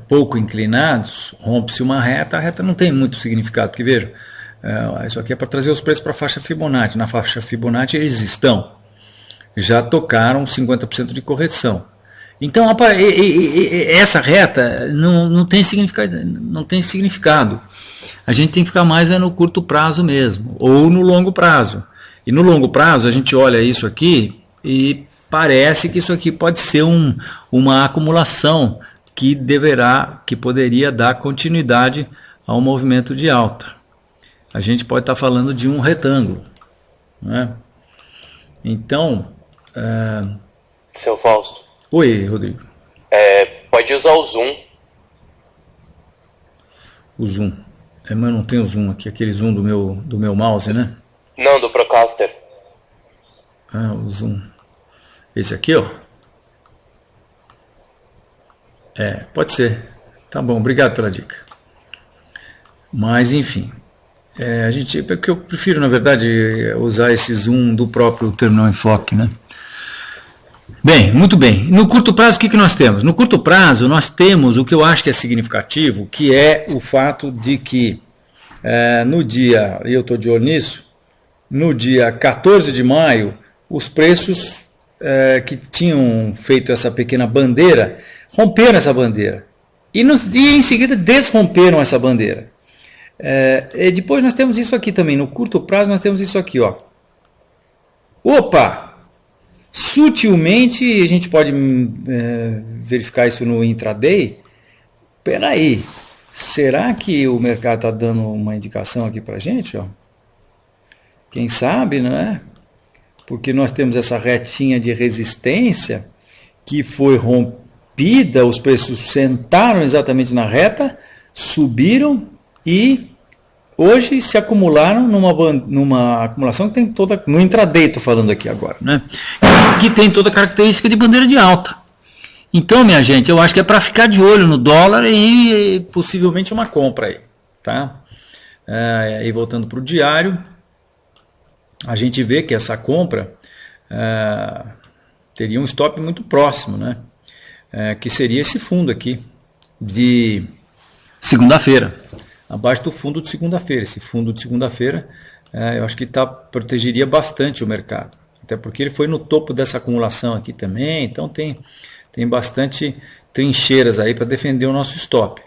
pouco inclinados, rompe-se uma reta, a reta não tem muito significado, porque veja, isso aqui é para trazer os preços para a faixa Fibonacci. Na faixa Fibonacci eles já tocaram 50% de correção. Então, essa reta não tem significado. A gente tem que ficar mais no curto prazo mesmo, ou no longo prazo. E no longo prazo, a gente olha isso aqui e parece que isso aqui pode ser uma acumulação que poderia dar continuidade ao movimento de alta. A gente pode estar falando de um retângulo, né? Então... Seu Fausto. Oi, Rodrigo. Pode usar o zoom. O zoom. Mas não tem o zoom aqui, aquele zoom do meu mouse, né? Não, do Procaster. O zoom. Esse aqui, ó. Pode ser. Tá bom, obrigado pela dica. Mas, enfim. Porque eu prefiro, na verdade, usar esse zoom do próprio Terminal Enfoque, né? Bem, muito bem. No curto prazo, o que nós temos? No curto prazo, nós temos o que eu acho que é significativo, que é o fato de que no dia, e eu estou de olho nisso, no dia 14 de maio, os preços que tinham feito essa pequena bandeira, romperam essa bandeira. E em seguida desromperam essa bandeira. E depois nós temos isso aqui também. No curto prazo nós temos isso aqui, ó. Opa! Sutilmente a gente pode verificar isso no intraday. Espera aí, será que o mercado está dando uma indicação aqui para a gente? Ó? Quem sabe, não é? Porque nós temos essa retinha de resistência que foi rompida, os preços sentaram exatamente na reta, subiram e hoje se acumularam numa acumulação que tem toda, no intraday estou falando aqui agora, né? Que tem toda a característica de bandeira de alta. Então, minha gente, eu acho que é para ficar de olho no dólar e possivelmente uma compra aí, tá? E voltando para o diário, a gente vê que essa compra teria um stop muito próximo, né? Que seria esse fundo aqui de segunda-feira. Abaixo do fundo de segunda-feira. Esse fundo de segunda-feira, eu acho que protegeria bastante o mercado. Até porque ele foi no topo dessa acumulação aqui também. Então tem bastante trincheiras aí para defender o nosso stop.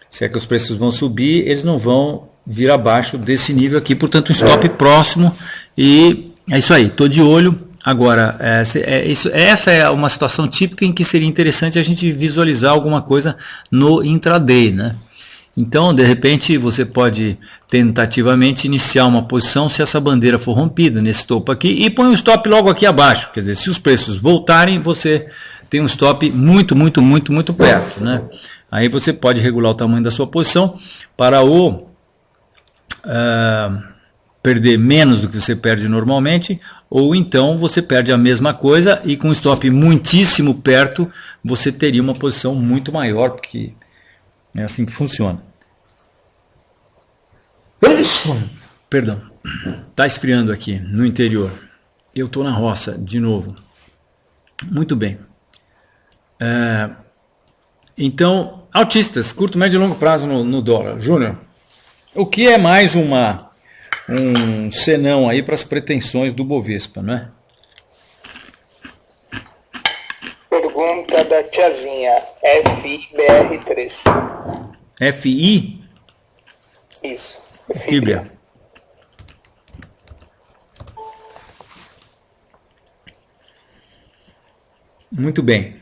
Se é que os preços vão subir, eles não vão vir abaixo desse nível aqui. Portanto, um stop próximo. E é isso aí. Estou de olho. Agora, essa é uma situação típica em que seria interessante a gente visualizar alguma coisa no intraday, né? Então, de repente, você pode tentativamente iniciar uma posição se essa bandeira for rompida nesse topo aqui e põe um stop logo aqui abaixo. Quer dizer, se os preços voltarem, você tem um stop muito perto, né? Aí você pode regular o tamanho da sua posição para perder menos do que você perde normalmente, ou então você perde a mesma coisa e com um stop muitíssimo perto você teria uma posição muito maior, porque é assim que funciona. Perdão, está esfriando aqui no interior. Eu estou na roça de novo. Muito bem. Então, altistas, curto, médio e longo prazo no dólar. Júnior, o que é mais um senão aí para as pretensões do Bovespa, não é? Pergunta da tiazinha, FIBR3. FI? Isso. Fibra. Muito bem.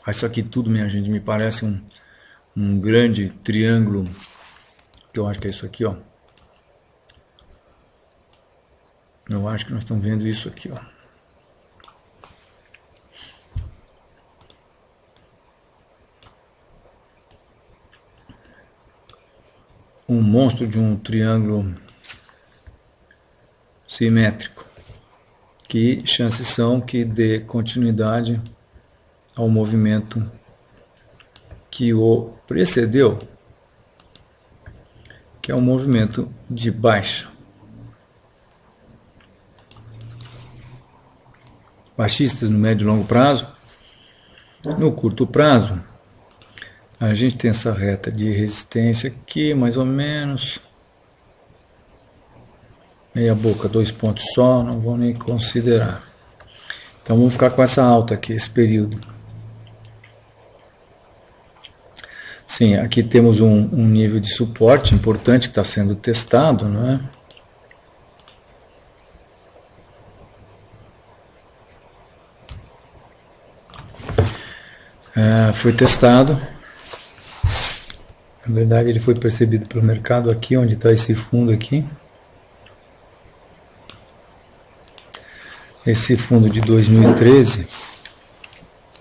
Isso aqui tudo, minha gente, me parece um grande triângulo, que eu acho que é isso aqui, ó. Eu acho que nós estamos vendo isso aqui, ó. Um monstro de um triângulo simétrico. Que chances são que dê continuidade ao movimento que o precedeu, que é um movimento de baixa. Baixistas no médio e longo prazo. No curto prazo, a gente tem essa reta de resistência aqui, mais ou menos. meia boca, 2 pontos só, não vou nem considerar. Então vamos ficar com essa alta aqui, esse período. Sim, aqui temos um nível de suporte importante que está sendo testado, não é? Foi testado. Na verdade ele foi percebido pelo mercado aqui, onde está esse fundo aqui. Esse fundo de 2013,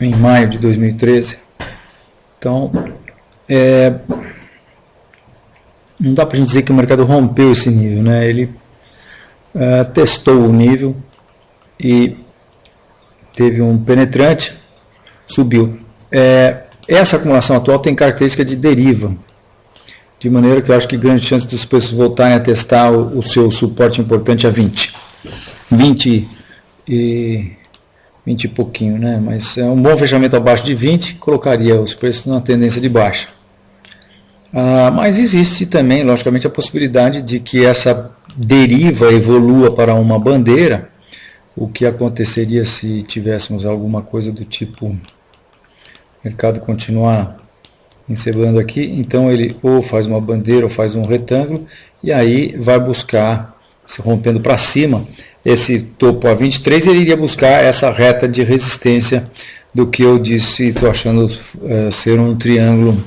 em maio de 2013. Então, não dá para a gente dizer que o mercado rompeu esse nível, né? Ele testou o nível e teve um penetrante, subiu. Essa acumulação atual tem característica de deriva, de maneira que eu acho que grande chance dos preços voltarem a testar o seu suporte importante a 20 e pouquinho, né? Mas um bom fechamento abaixo de 20 colocaria os preços numa tendência de baixa. Mas existe também, logicamente, a possibilidade de que essa deriva evolua para uma bandeira, o que aconteceria se tivéssemos alguma coisa do tipo mercado continuar encebando aqui, então ele ou faz uma bandeira ou faz um retângulo e aí vai buscar, se rompendo para cima, esse topo a 23, ele iria buscar essa reta de resistência do que eu disse, estou achando ser um triângulo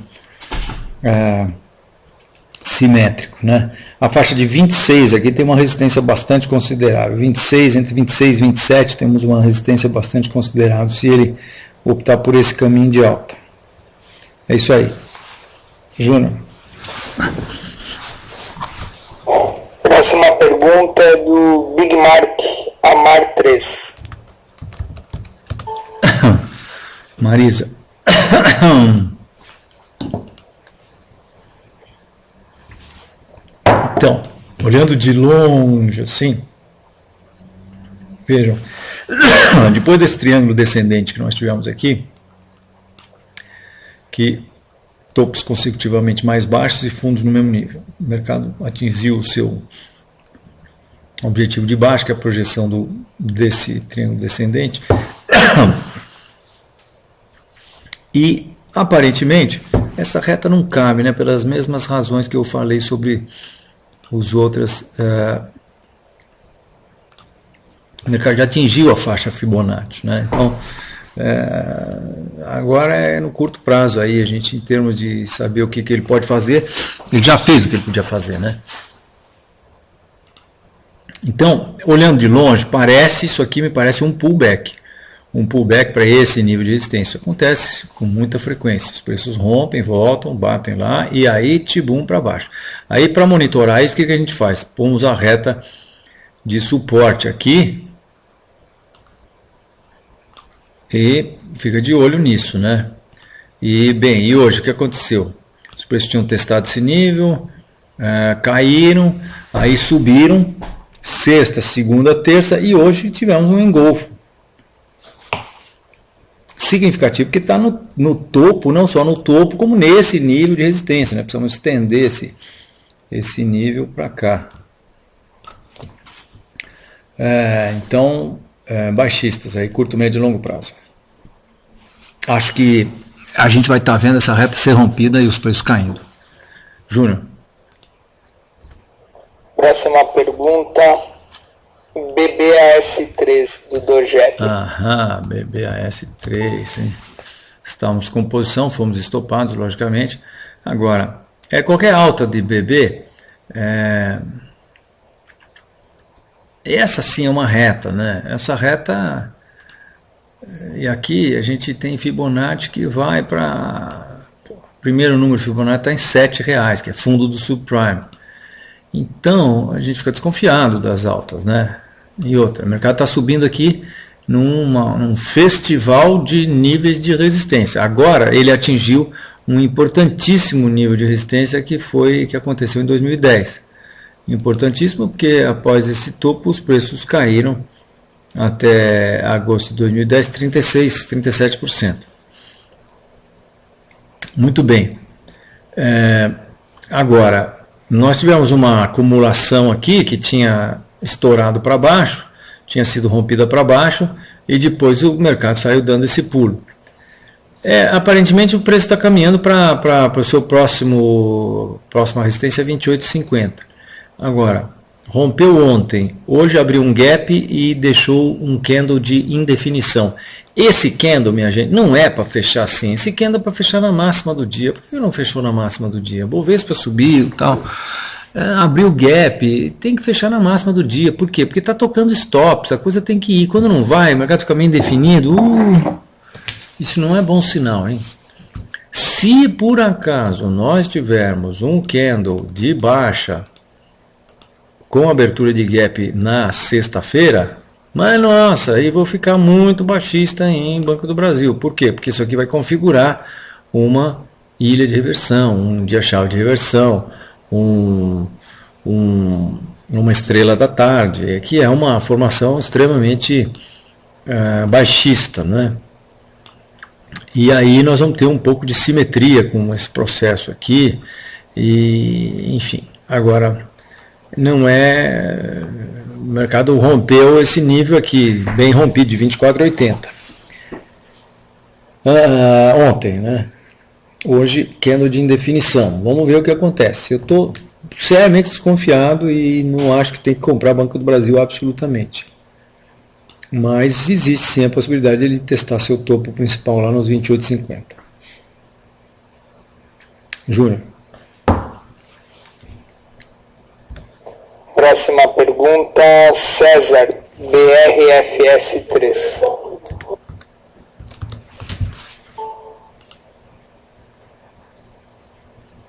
simétrico, né? A faixa de 26 aqui tem uma resistência bastante considerável, 26, entre 26 e 27 temos uma resistência bastante considerável se ele optar por esse caminho de alta. É isso aí. Júnior. Próxima pergunta é do Big Mark Amar 3. Marisa. Então, olhando de longe assim, vejam, depois desse triângulo descendente que nós tivemos aqui, que topos consecutivamente mais baixos e fundos no mesmo nível. O mercado atingiu o seu objetivo de baixo, que é a projeção desse triângulo descendente. E, aparentemente, essa reta não cabe, né, pelas mesmas razões que eu falei sobre os outros. O mercado já atingiu a faixa Fibonacci, né? Então, agora é no curto prazo aí, a gente, em termos de saber o que ele pode fazer, ele já fez o que ele podia fazer, né? Então, olhando de longe, isso aqui me parece um pullback para esse nível de resistência. Acontece com muita frequência, os preços rompem, voltam, batem lá e aí tibum para baixo. Aí, para monitorar isso, o que a gente faz? Pomos a reta de suporte aqui e fica de olho nisso, né? E bem, e hoje o que aconteceu? Os preços tinham testado esse nível, caíram, aí subiram, sexta, segunda, terça, e hoje tivemos um engolfo significativo, que está no topo, não só no topo, como nesse nível de resistência, né? Precisamos estender esse nível para cá. Então, baixistas aí, curto, médio e longo prazo. Acho que a gente vai estar vendo essa reta ser rompida e os preços caindo. Júnior. Próxima pergunta, BBAS3 do Dogep. BBAS3, hein? Estamos com posição, fomos estopados, logicamente. Agora, qualquer alta de BB, essa sim é uma reta, né? Essa reta, e aqui a gente tem Fibonacci que vai para, o primeiro número de Fibonacci está em R$7, que é fundo do subprime. Então a gente fica desconfiado das altas, né? E outra, o mercado está subindo aqui num festival de níveis de resistência. Agora ele atingiu um importantíssimo nível de resistência que aconteceu em 2010. Importantíssimo porque após esse topo os preços caíram até agosto de 2010 37%. Muito bem. Agora, nós tivemos uma acumulação aqui que tinha estourado para baixo, tinha sido rompida para baixo e depois o mercado saiu dando esse pulo. Aparentemente o preço está caminhando para o seu próxima resistência 28,50. Agora, rompeu ontem, hoje abriu um gap e deixou um candle de indefinição. Esse candle, minha gente, não é para fechar assim. Esse candle é para fechar na máxima do dia. Por que não fechou na máxima do dia? Bovespa subiu e tal. Abriu gap, tem que fechar na máxima do dia. Por quê? Porque está tocando stops, a coisa tem que ir. Quando não vai, o mercado fica meio indefinido. Isso não é bom sinal, hein? Se por acaso nós tivermos um candle de baixa com abertura de gap na sexta-feira, mas nossa, aí vou ficar muito baixista em Banco do Brasil. Por quê? Porque isso aqui vai configurar uma ilha de reversão, um dia-chave de reversão, uma estrela da tarde, que é uma formação extremamente baixista, né? E aí nós vamos ter um pouco de simetria com esse processo aqui, e enfim, agora não é... O mercado rompeu esse nível aqui, bem rompido, de 24,80. Ontem, né? Hoje, candle de indefinição. Vamos ver o que acontece. Eu estou seriamente desconfiado e não acho que tem que comprar Banco do Brasil absolutamente. Mas existe sim a possibilidade de ele testar seu topo principal lá nos 28,50. Júnior. Próxima pergunta, César, BRFS3.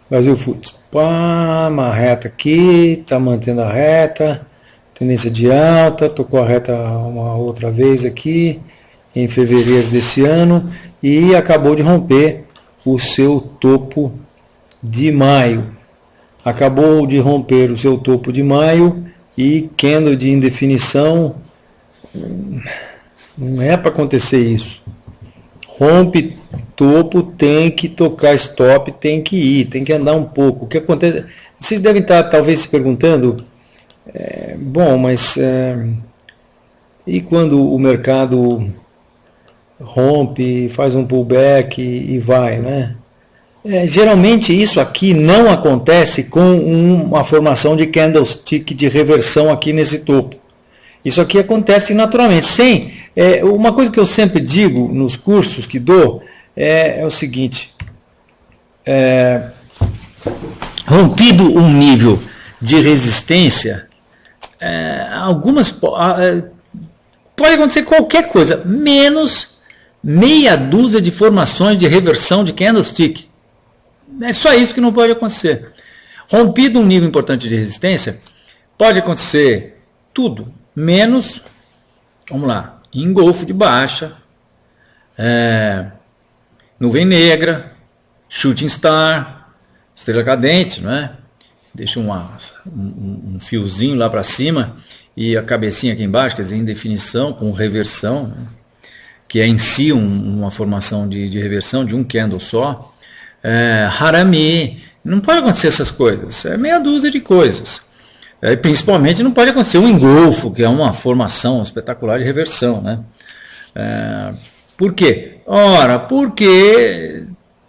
Brasil Foods. Uma reta aqui, está mantendo a reta, tendência de alta, tocou a reta uma outra vez aqui, em fevereiro desse ano, e acabou de romper o seu topo de maio. Acabou de romper o seu topo de maio e candle de indefinição. Não é para acontecer isso. Rompe topo, tem que tocar stop, tem que ir, tem que andar um pouco. O que acontece? Vocês devem estar talvez se perguntando, e quando o mercado rompe, faz um pullback e vai, né? Geralmente isso aqui não acontece com uma formação de candlestick de reversão aqui nesse topo. Isso aqui acontece naturalmente. Uma coisa que eu sempre digo nos cursos que dou é o seguinte: rompido um nível de resistência, pode acontecer qualquer coisa, menos meia dúzia de formações de reversão de candlestick. É só isso que não pode acontecer. Rompido um nível importante de resistência, pode acontecer tudo, menos, vamos lá, engolfo de baixa, nuvem negra, shooting star, estrela cadente, não é? Deixa um fiozinho lá para cima e a cabecinha aqui embaixo, quer dizer, indefinição com reversão, né? Que é em si uma formação de reversão de um candle só. Harami, não pode acontecer essas coisas, meia dúzia de coisas. Principalmente não pode acontecer um engolfo, que é uma formação espetacular de reversão, né? Por quê? Ora, porque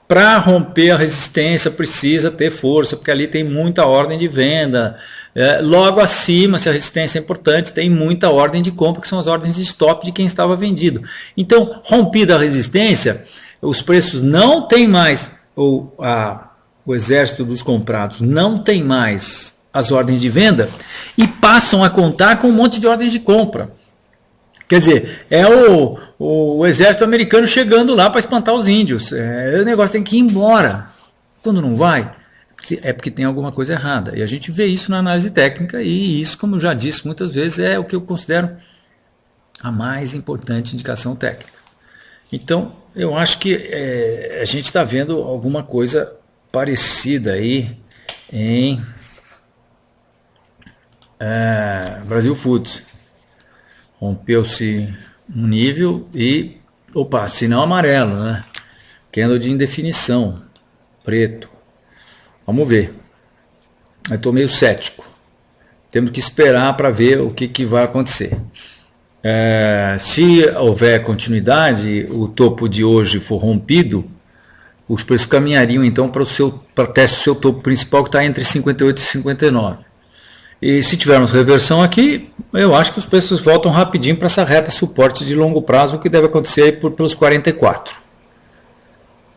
para romper a resistência precisa ter força, porque ali tem muita ordem de venda. Logo acima, se a resistência é importante, tem muita ordem de compra, que são as ordens de stop de quem estava vendido. Então, rompida a resistência, os preços não têm mais, o exército dos comprados não tem mais as ordens de venda e passam a contar com um monte de ordens de compra. Quer dizer, o exército americano chegando lá para espantar os índios. O negócio tem que ir embora. Quando não vai, é porque tem alguma coisa errada. E a gente vê isso na análise técnica, e isso, como eu já disse muitas vezes, é o que eu considero a mais importante indicação técnica. Então, eu acho que a gente está vendo alguma coisa parecida aí em Brasil Foods. Rompeu-se um nível e, sinal amarelo, né? Candle de indefinição, preto. Vamos ver. Eu estou meio cético. temos que esperar para ver o que vai acontecer. Se houver continuidade, o topo de hoje for rompido, os preços caminhariam então para teste do seu topo principal, que está entre 58 e 59. E se tivermos reversão aqui, eu acho que os preços voltam rapidinho para essa reta suporte de longo prazo, que deve acontecer aí pelos 44.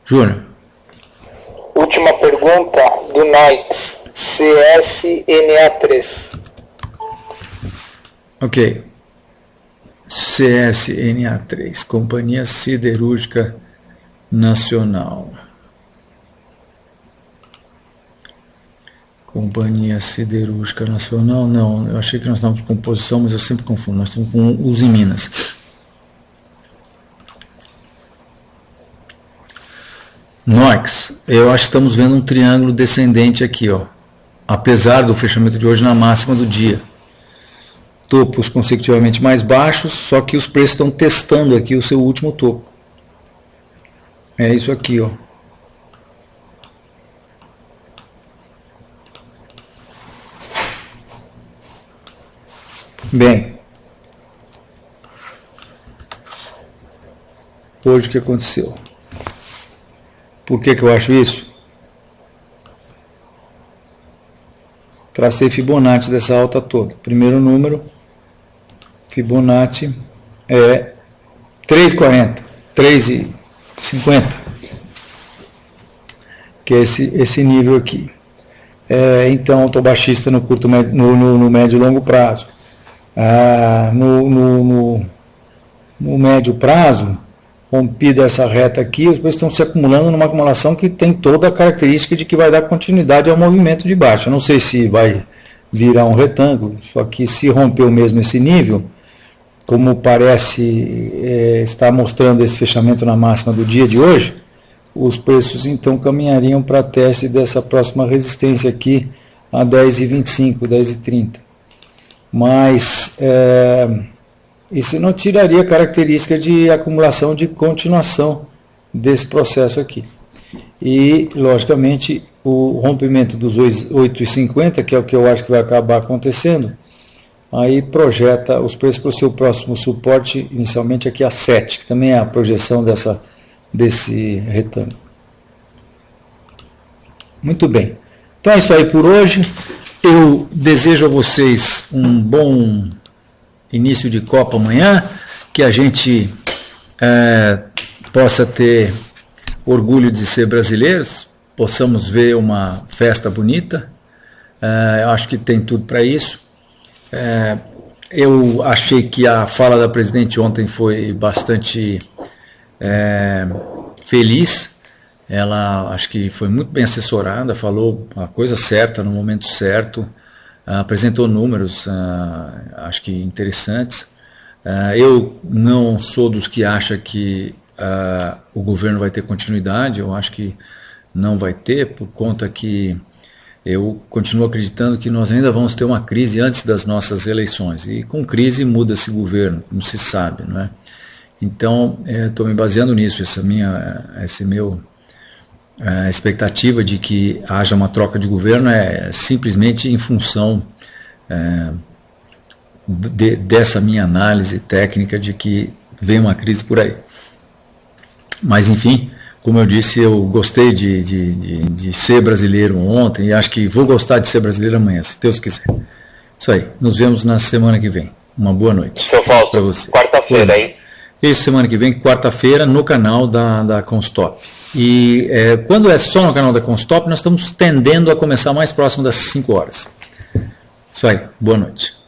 Júnior. Última pergunta do Noix, CSNA3. Ok. CSNA3, Companhia Siderúrgica Nacional. Companhia Siderúrgica Nacional, não, eu achei que nós estávamos com posição, mas eu sempre confundo, nós estamos com Uzi Minas. Noix, eu acho que estamos vendo um triângulo descendente aqui, ó, apesar do fechamento de hoje na máxima do dia. Topos consecutivamente mais baixos, só que os preços estão testando aqui o seu último topo. É isso aqui, ó. Bem, hoje o que aconteceu? Por que eu acho isso? Tracei Fibonacci dessa alta toda. Primeiro número, Fibonacci é 3,40, 3,50, que é esse nível aqui. Então, estou baixista no curto, no médio e longo prazo. No médio prazo, rompida essa reta aqui, os preços estão se acumulando numa acumulação que tem toda a característica de que vai dar continuidade ao movimento de baixa. Eu não sei se vai virar um retângulo, só que se rompeu mesmo esse nível, como parece estar mostrando esse fechamento na máxima do dia de hoje, os preços então caminhariam para teste dessa próxima resistência aqui a 10,25, 10,30. Mas isso não tiraria a característica de acumulação, de continuação desse processo aqui. E, logicamente, o rompimento dos 8,50, que é o que eu acho que vai acabar acontecendo, aí projeta os preços para o seu próximo suporte, inicialmente aqui a 7, que também é a projeção desse retângulo. Muito bem. Então é isso aí por hoje. Eu desejo a vocês um bom início de Copa amanhã, que a gente possa ter orgulho de ser brasileiros, possamos ver uma festa bonita. Eu acho que tem tudo para isso. Eu achei que a fala da presidente ontem foi bastante feliz. Ela acho que foi muito bem assessorada, falou a coisa certa no momento certo, apresentou números, acho que interessantes. Eu não sou dos que acha que o governo vai ter continuidade, eu acho que não vai ter, por conta que eu continuo acreditando que nós ainda vamos ter uma crise antes das nossas eleições, e com crise muda-se governo, como se sabe, não é? Então, estou me baseando nisso, a expectativa de que haja uma troca de governo é simplesmente em função dessa minha análise técnica de que vem uma crise por aí. Mas, enfim, como eu disse, eu gostei de ser brasileiro ontem e acho que vou gostar de ser brasileiro amanhã, se Deus quiser. Isso aí, nos vemos na semana que vem. Uma boa noite. Seu Fausto, quarta-feira, hein? Isso, semana que vem, quarta-feira, no canal da Constop. E quando é só no canal da Constop, nós estamos tendendo a começar mais próximo das 5 horas. Isso aí, boa noite.